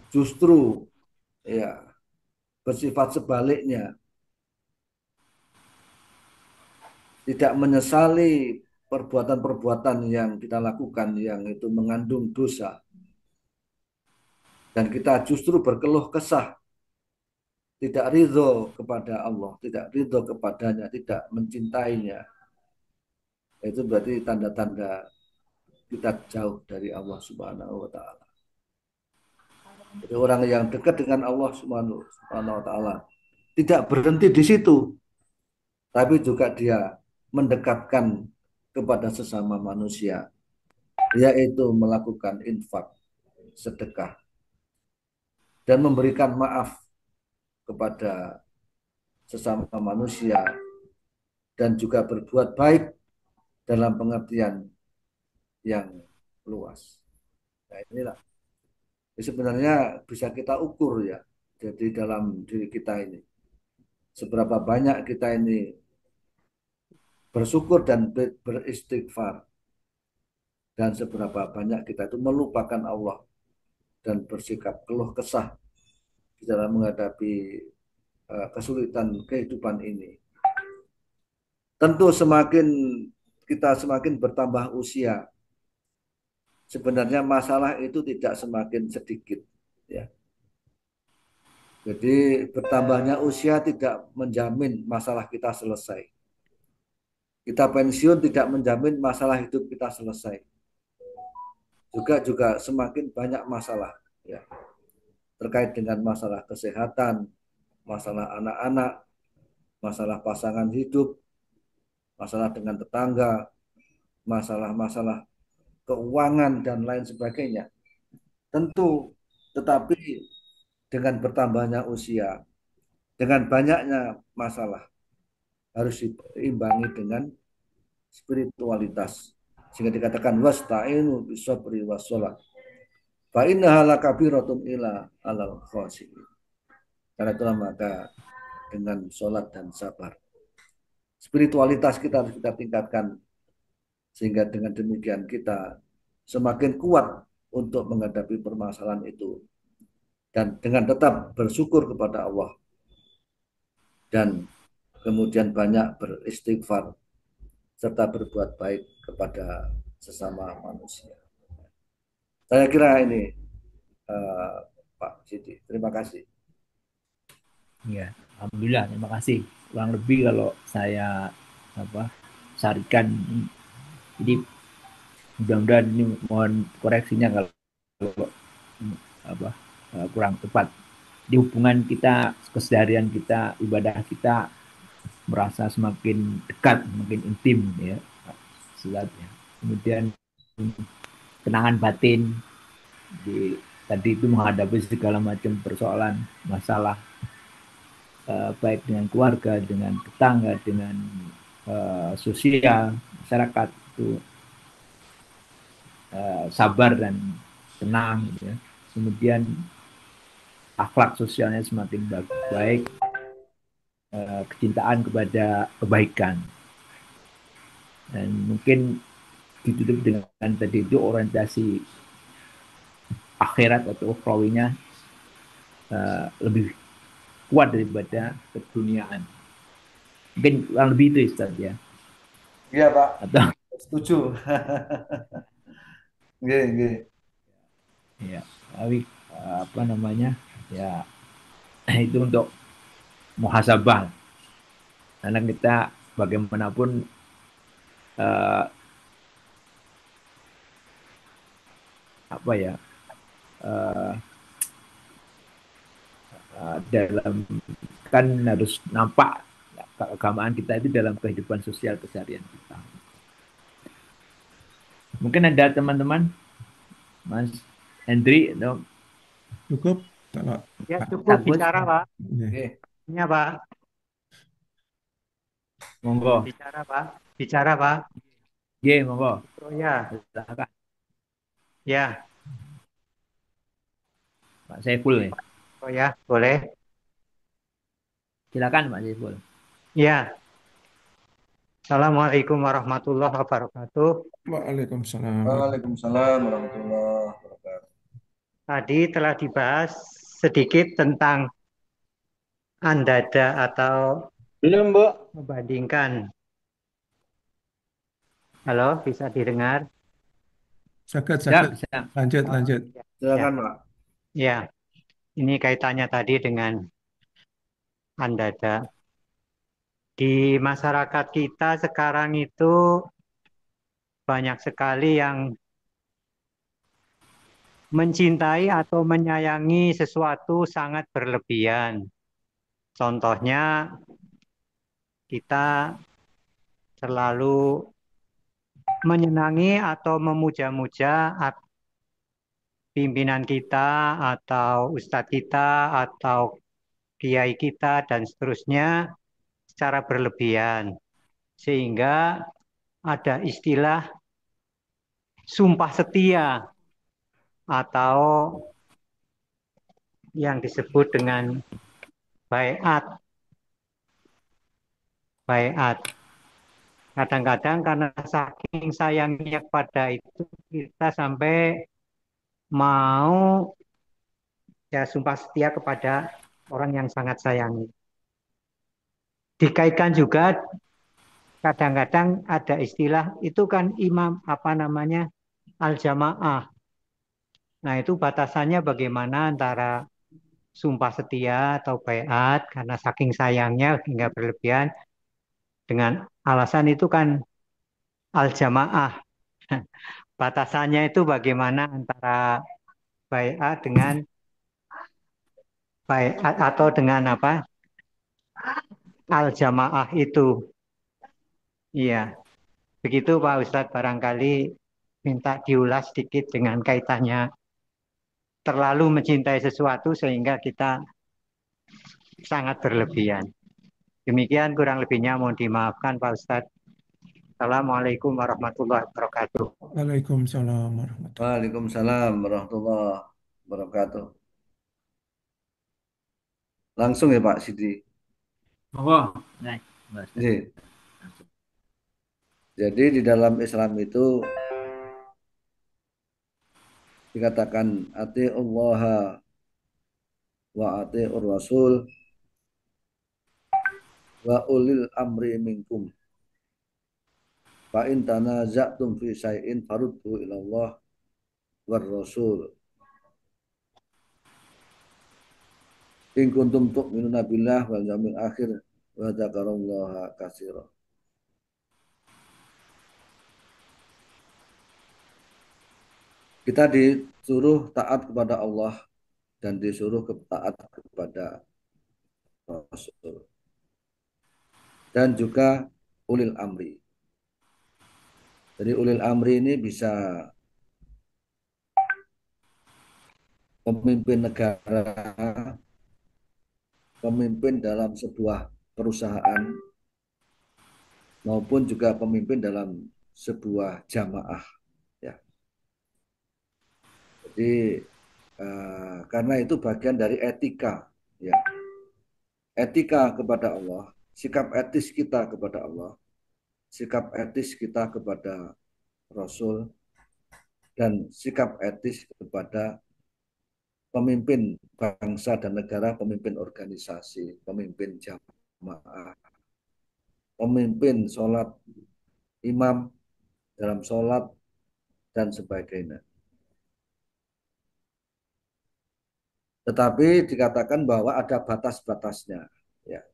justru ya bersifat sebaliknya, tidak menyesali perbuatan-perbuatan yang kita lakukan yang itu mengandung dosa, dan kita justru berkeluh kesah, tidak ridho kepada Allah, tidak ridho kepadanya, tidak mencintainya, itu berarti tanda-tanda kita jauh dari Allah Subhanahu wa Ta'ala. Jadi orang yang dekat dengan Allah Subhanahu wa Ta'ala tidak berhenti di situ, tapi juga dia mendekatkan kepada sesama manusia, yaitu melakukan infak, sedekah, dan memberikan maaf kepada sesama manusia, dan juga berbuat baik dalam pengertian yang luas. Nah, inilah sebenarnya bisa kita ukur ya, jadi dalam diri kita ini seberapa banyak kita ini bersyukur dan beristighfar, dan seberapa banyak kita itu melupakan Allah dan bersikap keluh kesah di dalam menghadapi kesulitan kehidupan ini. Tentu semakin bertambah usia, sebenarnya masalah itu tidak semakin sedikit ya. Jadi bertambahnya usia tidak menjamin masalah kita selesai. Kita pensiun tidak menjamin masalah hidup kita selesai. Juga semakin banyak masalah ya, terkait dengan masalah kesehatan, masalah anak-anak, masalah pasangan hidup, masalah dengan tetangga, masalah-masalah keuangan dan lain sebagainya. Tentu, tetapi dengan bertambahnya usia, dengan banyaknya masalah, harus diimbangi dengan spiritualitas. Sehingga dikatakan wasta'inu bisabri wassalah. Fa innaha lakabiratun ila alal khashiyin. Karena itulah maka dengan sholat dan sabar, spiritualitas kita harus kita tingkatkan, sehingga dengan demikian kita semakin kuat untuk menghadapi permasalahan itu, dan dengan tetap bersyukur kepada Allah, dan kemudian banyak beristighfar serta berbuat baik kepada sesama manusia. Saya kira ini Pak Sidi. Terima kasih. Ya, alhamdulillah, terima kasih. Kurang lebih kalau saya sarikan, jadi mudah-mudahan ini mohon koreksinya kalau kurang tepat. Di hubungan kita, keseharian kita, ibadah kita merasa semakin dekat, semakin intim ya, ya. Kemudian kenangan batin tadi itu menghadapi segala macam persoalan, masalah, baik dengan keluarga, dengan tetangga, dengan sosial, masyarakat itu sabar dan tenang gitu ya. Kemudian akhlak sosialnya semakin baik, kecintaan kepada kebaikan, dan mungkin ditutup dengan tadi itu orientasi akhirat atau ukhrawinya lebih kuat daripada keduniaan. Mungkin kurang lebih itu Ustaz ya. Iya, Pak. Atau Setuju. Nggih, nggih. ya, tapi apa namanya? Ya, itu untuk muhasabah. Karena kita bagaimanapun eh, apa ya? eh, dalam kan harus nampak keagamaan kita itu dalam kehidupan sosial keseharian kita. Mungkin ada teman-teman, Mas Hendri, atau Cukup kalau Ya Pak. cukup Agus, bicara Pak. Nggih. Nggih. Ya Pak. monggo. Bicara Pak. Bicara Pak. Ye, monggo. Oh ya. Silakan. Ya. Pak Saiful nih. Oh ya. Boleh. Silakan Pak Saiful. Ya. Assalamualaikum warahmatullahi wabarakatuh. Waalaikumsalam. Waalaikumsalam warahmatullahi wabarakatuh. Tadi telah dibahas sedikit tentang andada atau Belum, Bu. membandingkan. Halo, bisa didengar? Sakit, Ya, sakit. bisa. Lanjut, Oh, lanjut. ya. Silakan, Pak. Ya, ini kaitannya tadi dengan andada. Di masyarakat kita sekarang itu banyak sekali yang mencintai atau menyayangi sesuatu sangat berlebihan. Contohnya, kita selalu menyenangi atau memuja-muja pimpinan kita atau ustadz kita atau kiai kita dan seterusnya secara berlebihan. Sehingga ada istilah sumpah setia atau yang disebut dengan baiat. Baiat. Kadang-kadang karena saking sayangnya kepada itu kita sampai mau ya sumpah setia kepada orang yang sangat sayangi. Dikaitkan juga kadang-kadang ada istilah itu kan imam apa namanya al-jamaah. Nah itu batasannya bagaimana antara sumpah setia atau baiat karena saking sayangnya hingga berlebihan dengan alasan itu kan al-jamaah. Batasannya itu bagaimana antara baiat dengan baiat atau dengan apa al-jamaah itu. Iya, begitu Pak Ustadz barangkali minta diulas sedikit dengan kaitannya terlalu mencintai sesuatu sehingga kita sangat berlebihan. Demikian kurang lebihnya mohon dimaafkan Pak Ustadz. Assalamualaikum warahmatullahi wabarakatuh. Waalaikumsalam warahmatullahi. Waalaikumsalam warahmatullahi wabarakatuh. Langsung ya Pak Sidi. Monggo. Nah, Mas. Nggih. Jadi di dalam Islam itu dikatakan ati Allah wa ati Rasul wa ulil amri minkum. Fa in tanaza'tum fi syai'in faruddu ila Allah war Rasul. In kuntum tu'minuna billah wal yawmil akhir wa dzakarallaha katsira. Kita disuruh taat kepada Allah dan disuruh taat kepada Rasul. Dan juga ulil amri. Jadi ulil amri ini bisa pemimpin negara, pemimpin dalam sebuah perusahaan, maupun juga pemimpin dalam sebuah jamaah. Ya. Jadi karena itu bagian dari etika, ya. Etika kepada Allah, sikap etis kita kepada Allah, sikap etis kita kepada Rasul, dan sikap etis kepada pemimpin bangsa dan negara, pemimpin organisasi, pemimpin jamaah, pemimpin sholat, imam dalam sholat, dan sebagainya. Tetapi dikatakan bahwa ada batas-batasnya. Ya.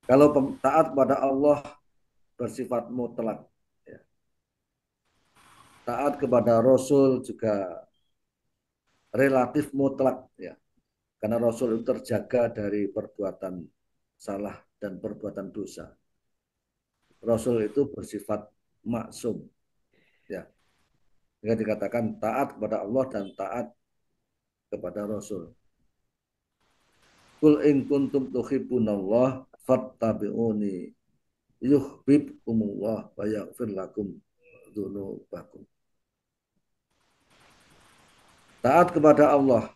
Kalau taat pada Allah bersifat mutlak, ya. Taat kepada Rasul juga relatif mutlak, ya. Karena Rasul itu terjaga dari perbuatan salah dan perbuatan dosa. Rasul itu bersifat maksum, ya. Jika dikatakan taat kepada Allah dan taat kepada Rasul. Kul in kuntum tuhibbunallah fattabi'uni yuhibbukumullah wa yaghfir lakum dzunubakum. Taat kepada Allah,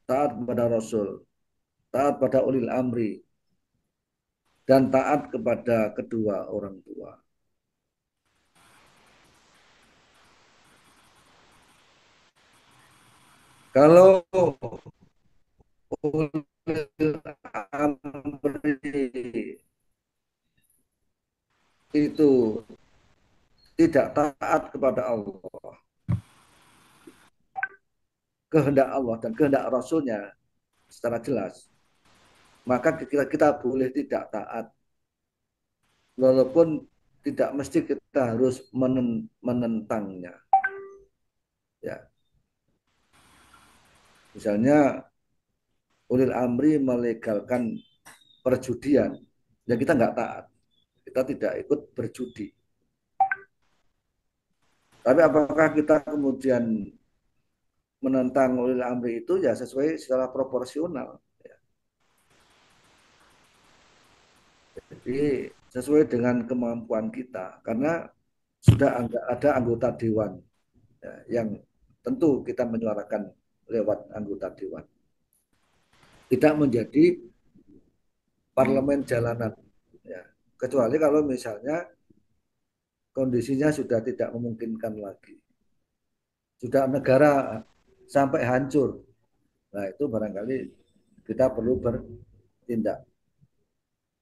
taat kepada Rasul, taat pada ulil amri, dan taat kepada kedua orang tua. Kalau ulil amri itu tidak taat kepada Allah, kehendak Allah dan kehendak Rasulnya secara jelas, maka kita boleh tidak taat, walaupun tidak mesti kita harus menentangnya. Ya, misalnya ulil amri melegalkan perjudian, ya kita nggak taat, kita tidak ikut berjudi. Tapi apakah kita kemudian menentang ulil amri itu? Ya sesuai secara proporsional. Ya. Jadi sesuai dengan kemampuan kita, karena sudah ada anggota dewan, ya, yang tentu kita menyuarakan lewat anggota dewan. Tidak menjadi parlemen jalanan, ya. Kecuali kalau misalnya kondisinya sudah tidak memungkinkan lagi, sudah negara sampai hancur, nah itu barangkali kita perlu bertindak.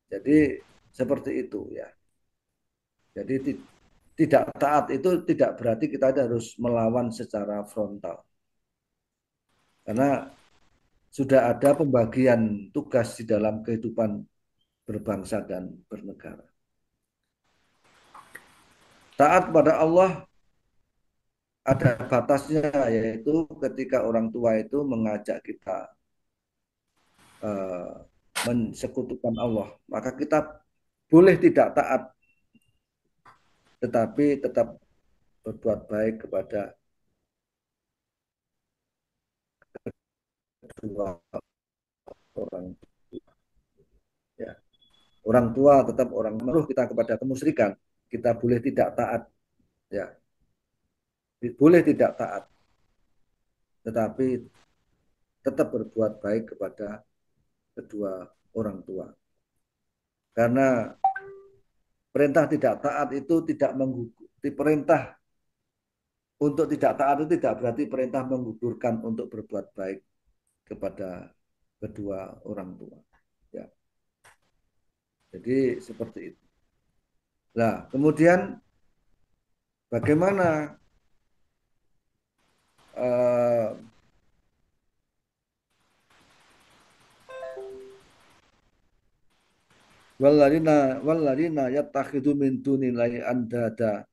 Jadi seperti itu, ya. Jadi tidak taat itu tidak berarti kita harus melawan secara frontal, karena sudah ada pembagian tugas di dalam kehidupan berbangsa dan bernegara. Taat pada Allah ada batasnya, yaitu ketika orang tua itu mengajak kita mensekutukan Allah, maka kita boleh tidak taat, tetapi tetap berbuat baik kepada kedua orang tua. Ya. Orang tua tetap orang menuruh kita kepada kemusyrikan, kita boleh tidak taat, ya, boleh tidak taat, tetapi tetap berbuat baik kepada kedua orang tua. Karena perintah tidak taat itu tidak menggugurkan, perintah untuk tidak taat itu tidak berarti perintah menggugurkan untuk berbuat baik kepada kedua orang tua. Ya. Jadi seperti itu. Nah, kemudian bagaimana walladina yattakhidhu min dunillahi andada,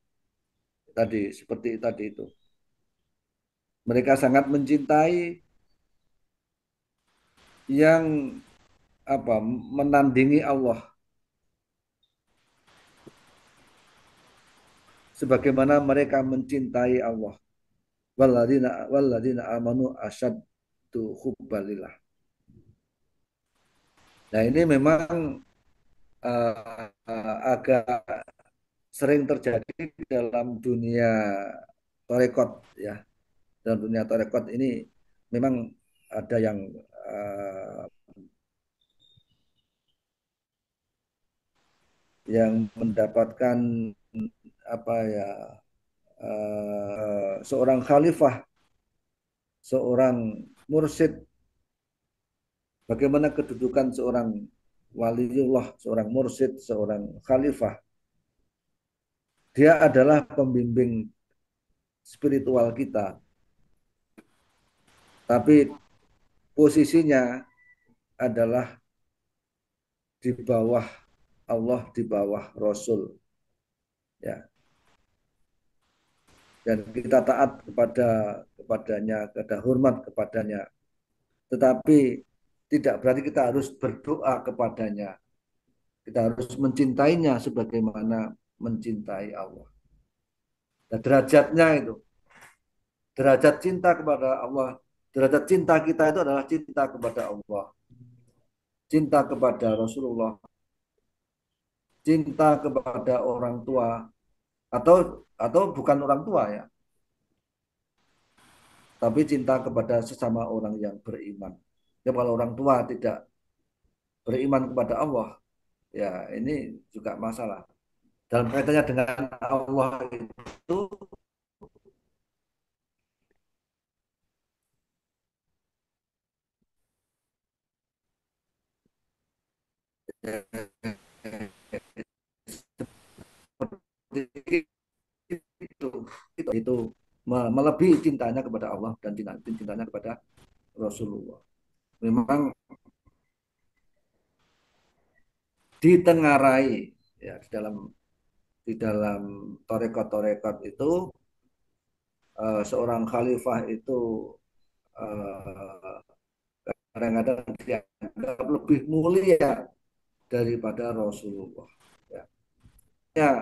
tadi seperti tadi itu. Mereka sangat mencintai yang menandingi Allah, sebagaimana mereka mencintai Allah. Walladina amanu asyaddu hubbalillah. Nah, ini memang agak sering terjadi dalam dunia torekot, ya. Dalam dunia torekot ini memang ada yang mendapatkan seorang khalifah, seorang mursyid, bagaimana kedudukan seorang waliullah, seorang mursyid, seorang khalifah. Dia adalah pembimbing spiritual kita, tapi posisinya adalah di bawah Allah, di bawah Rasul, ya. Dan kita taat kepadanya, kita hormat kepadanya. Tetapi tidak berarti kita harus berdoa kepadanya. Kita harus mencintainya sebagaimana mencintai Allah. Dan derajatnya itu, derajat cinta kepada Allah, derajat cinta kita itu adalah cinta kepada Allah, cinta kepada Rasulullah, cinta kepada orang tua, atau bukan orang tua ya, tapi cinta kepada sesama orang yang beriman. Ya, kalau orang tua tidak beriman kepada Allah, ya ini juga masalah. Dalam kaitannya dengan Allah itu, itu itu melebihi cintanya kepada Allah dan cintanya kepada Rasulullah. Memang ditengarai ya di dalam torekot-torekot itu seorang khalifah itu kadang-kadang dianggap lebih mulia daripada Rasulullah. Ya. Ya,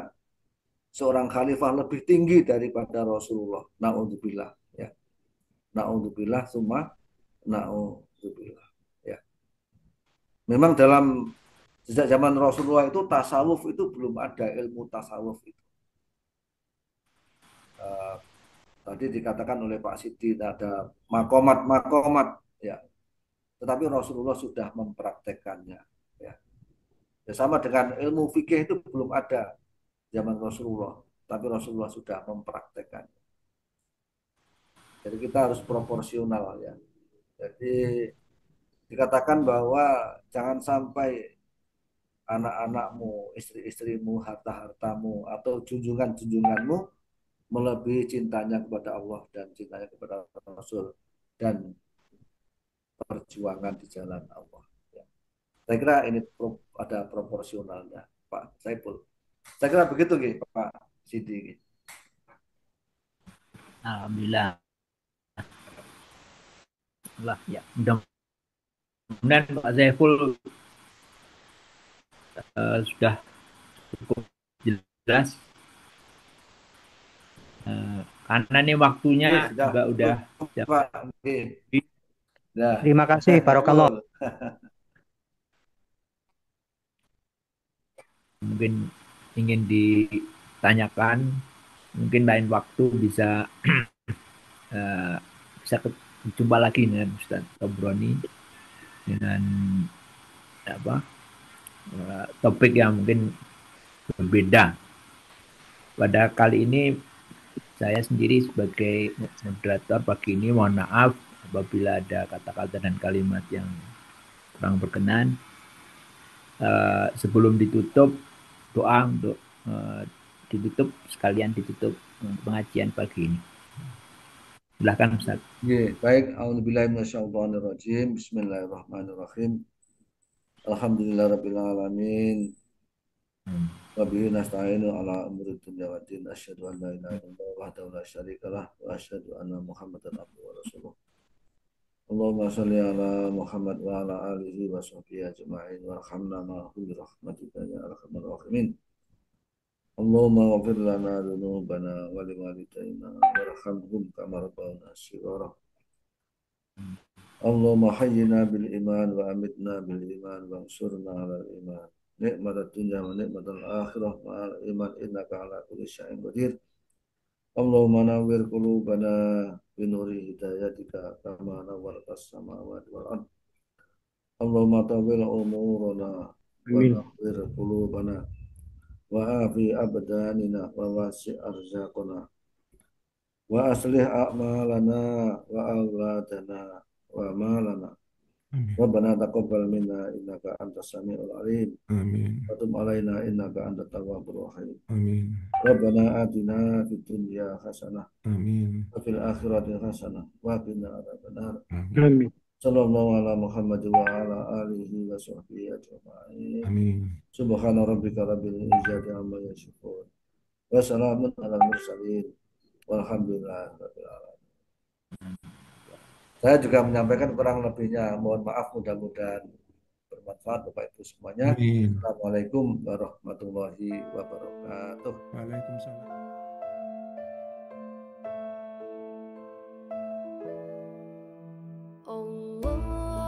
seorang khalifah lebih tinggi daripada Rasulullah. Naudzubillah. Ya. Naudzubillah, summa naudzubillah. Ya. Memang sejak zaman Rasulullah itu tasawuf itu belum ada, ilmu tasawuf itu. Tadi dikatakan oleh Pak Sidi ada makomat, ya. Tetapi Rasulullah sudah mempraktekkannya. Ya. Ya, sama dengan ilmu fikih itu belum ada zaman Rasulullah, tapi Rasulullah sudah mempraktekkan. Jadi kita harus proporsional ya. Jadi dikatakan bahwa jangan sampai anak-anakmu, istri-istrimu, harta-hartamu, atau junjungan-junjunganmu melebihi cintanya kepada Allah dan cintanya kepada Rasul dan perjuangan di jalan Allah. Ya. Saya kira ini ada proporsionalnya, Pak Saiful. Saya kira begitu, Pak Sidi. Alhamdulillah. Allah ya, mudah-mudahan Pak Saiful sudah cukup jelas. Karena ini waktunya juga udah Pak. Nah, Terima kasih, Barakallah. Mungkin ingin ditanyakan, mungkin lain waktu bisa bisa jumpa lagi dengan Ustaz Tobroni dengan topik yang mungkin berbeda. Pada kali ini saya sendiri sebagai moderator pagi ini mohon maaf apabila ada kata-kata dan kalimat yang kurang berkenan. Sebelum ditutup, doa untuk ditutup pengajian pagi ini. Silakan Ustaz. Baik, a'udzubillahi minasyaitonirrajim. Bismillahirrahmanirrahim. Alhamdulillahirabbil alamin. Wa bihi nasta'inu ala umuri dunya waddin. Asyhadu an la ilaha illallah wahdahu la syarikalah wa asyhadu anna Muhammadan abduhu wa rasuluh. Allahumma shalli ala Muhammad wa ala alihi wa sahbihi ajma'in warhamna ma'hum bi rahmatika ya arhamar rahimin. Allahumma ighfir lana dzunubana wa liwalidayna warhamhum kama rabbawna shighara. Allahumma hayyina bil iman wa amitna bil iman wa ansurna 'alal iman. Nikmatud dunya wa nikmatul akhirah ma'al iman innaka 'ala kulli syai'in qadir. Allahumma nawwir qulubana bi nuri hidayatika kama nawwartas samawati wal ard. Allahumma tawwil umurana wa nawwir qulubana wa afi abdanina wa wasi' arzaqana wa aslih a'malana wa auladana وأعمالنا آمين ربنا تقبل منا إنك أنت السميع العليم آمين وتب علينا إنك أنت التواب الرحيم آمين ربنا آتنا في الدنيا حسنة آمين وفي الآخرة حسنة وقنا عذاب النار آمين Amin. صلى الله على محمد وعلى آله وصحبه أجمعين آمين سبحان ربك رب العزة عما يصفون وسلام على المرسلين walhamdulillah rabbil alamin. Saya juga menyampaikan kurang lebihnya, mohon maaf, mudah-mudahan bermanfaat Bapak Ibu semuanya. آمين Assalamualaikum warahmatullahi wabarakatuh. Waalaikumsalam.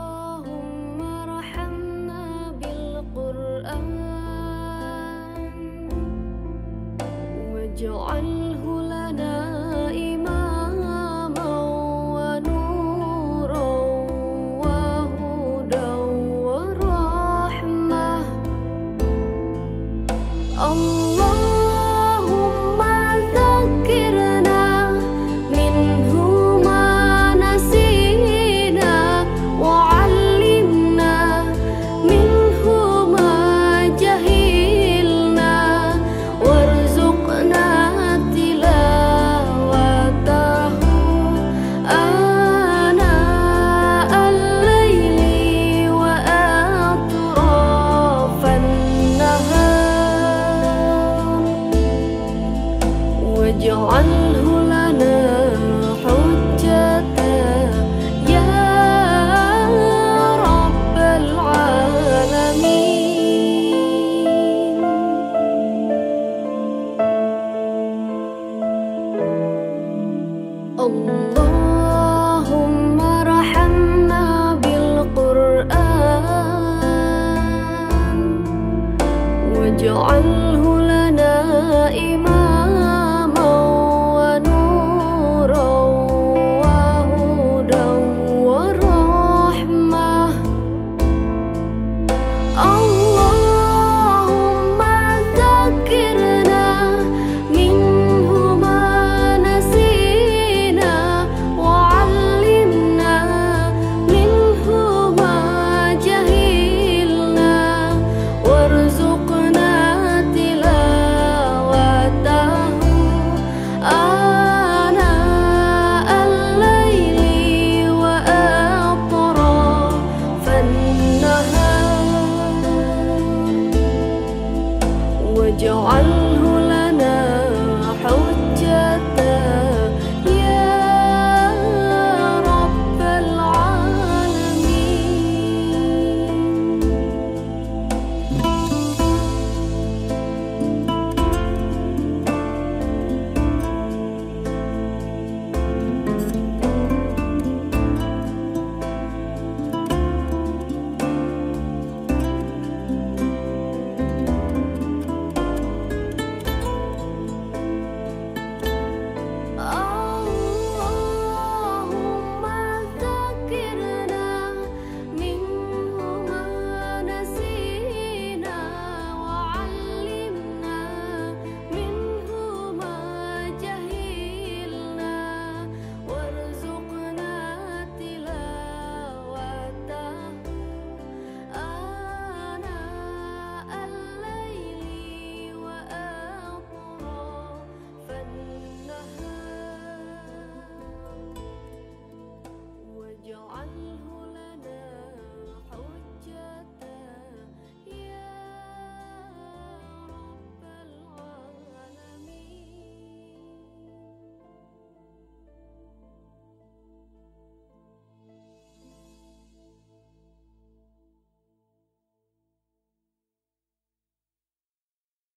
اللهم ارحمنا بالقرآن واجعله لنا إماما ونورا وهدى ورحمة اللهم ذكرنا منه ما نسينا وعلمنا منه ما جهلنا وارزقنا تلاوته آناء الليل وأطراف النهار واجعله لنا حجة يا رب العالمين اللهم ارحمنا بالقرآن واجعله لنا إماما